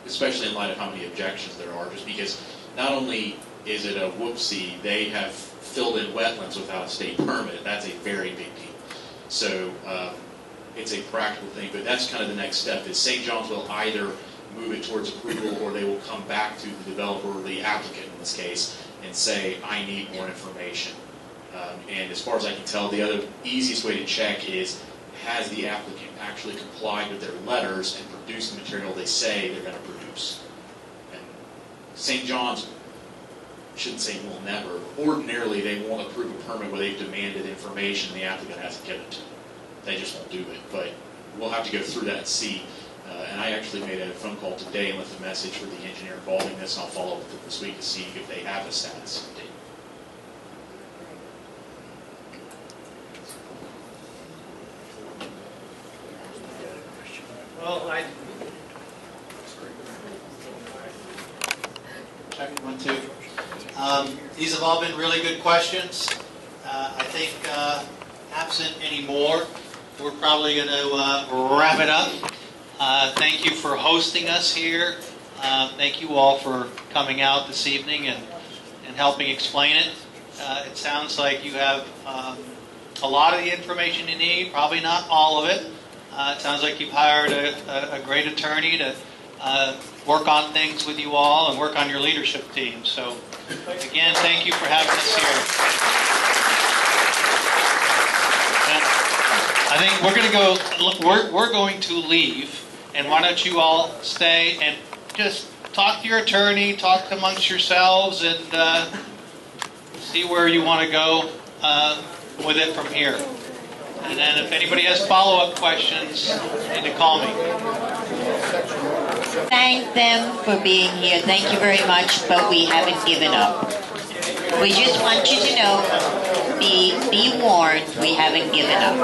especially in light of how many objections there are, just because not only is it a whoopsie, they have filled in wetlands without a state permit. That's a very big deal. So it's a practical thing, but that's kind of the next step is St. John's will either move it towards approval or they will come back to the developer or the applicant in this case and say, I need more information. And as far as I can tell, the other easiest way to check is, has the applicant actually complied with their letters and produced the material they say they're going to produce? And St. John's shouldn't say will never. Ordinarily, they won't approve a permit where they've demanded information the applicant hasn't given to them. They just won't do it. But we'll have to go through that and see. And I actually made a phone call today and left a message for the engineer involved in this, and I'll follow up with it this week to see if they have a status update. Well, check 1, 2. These have all been really good questions. I think absent any more, we're probably going to wrap it up. Thank you for hosting us here. Thank you all for coming out this evening and helping explain it. It sounds like you have a lot of the information you need, probably not all of it. It sounds like you've hired a great attorney to work on things with you all and work on your leadership team. So, again, thank you for having us here. I think we're going to go. We're going to leave, and why don't you all stay and just talk to your attorney, talk amongst yourselves, and see where you want to go with it from here. And then if anybody has follow-up questions, you need to call me. Thank them for being here. Thank you very much, but we haven't given up. We just want you to know, be warned, we haven't given up.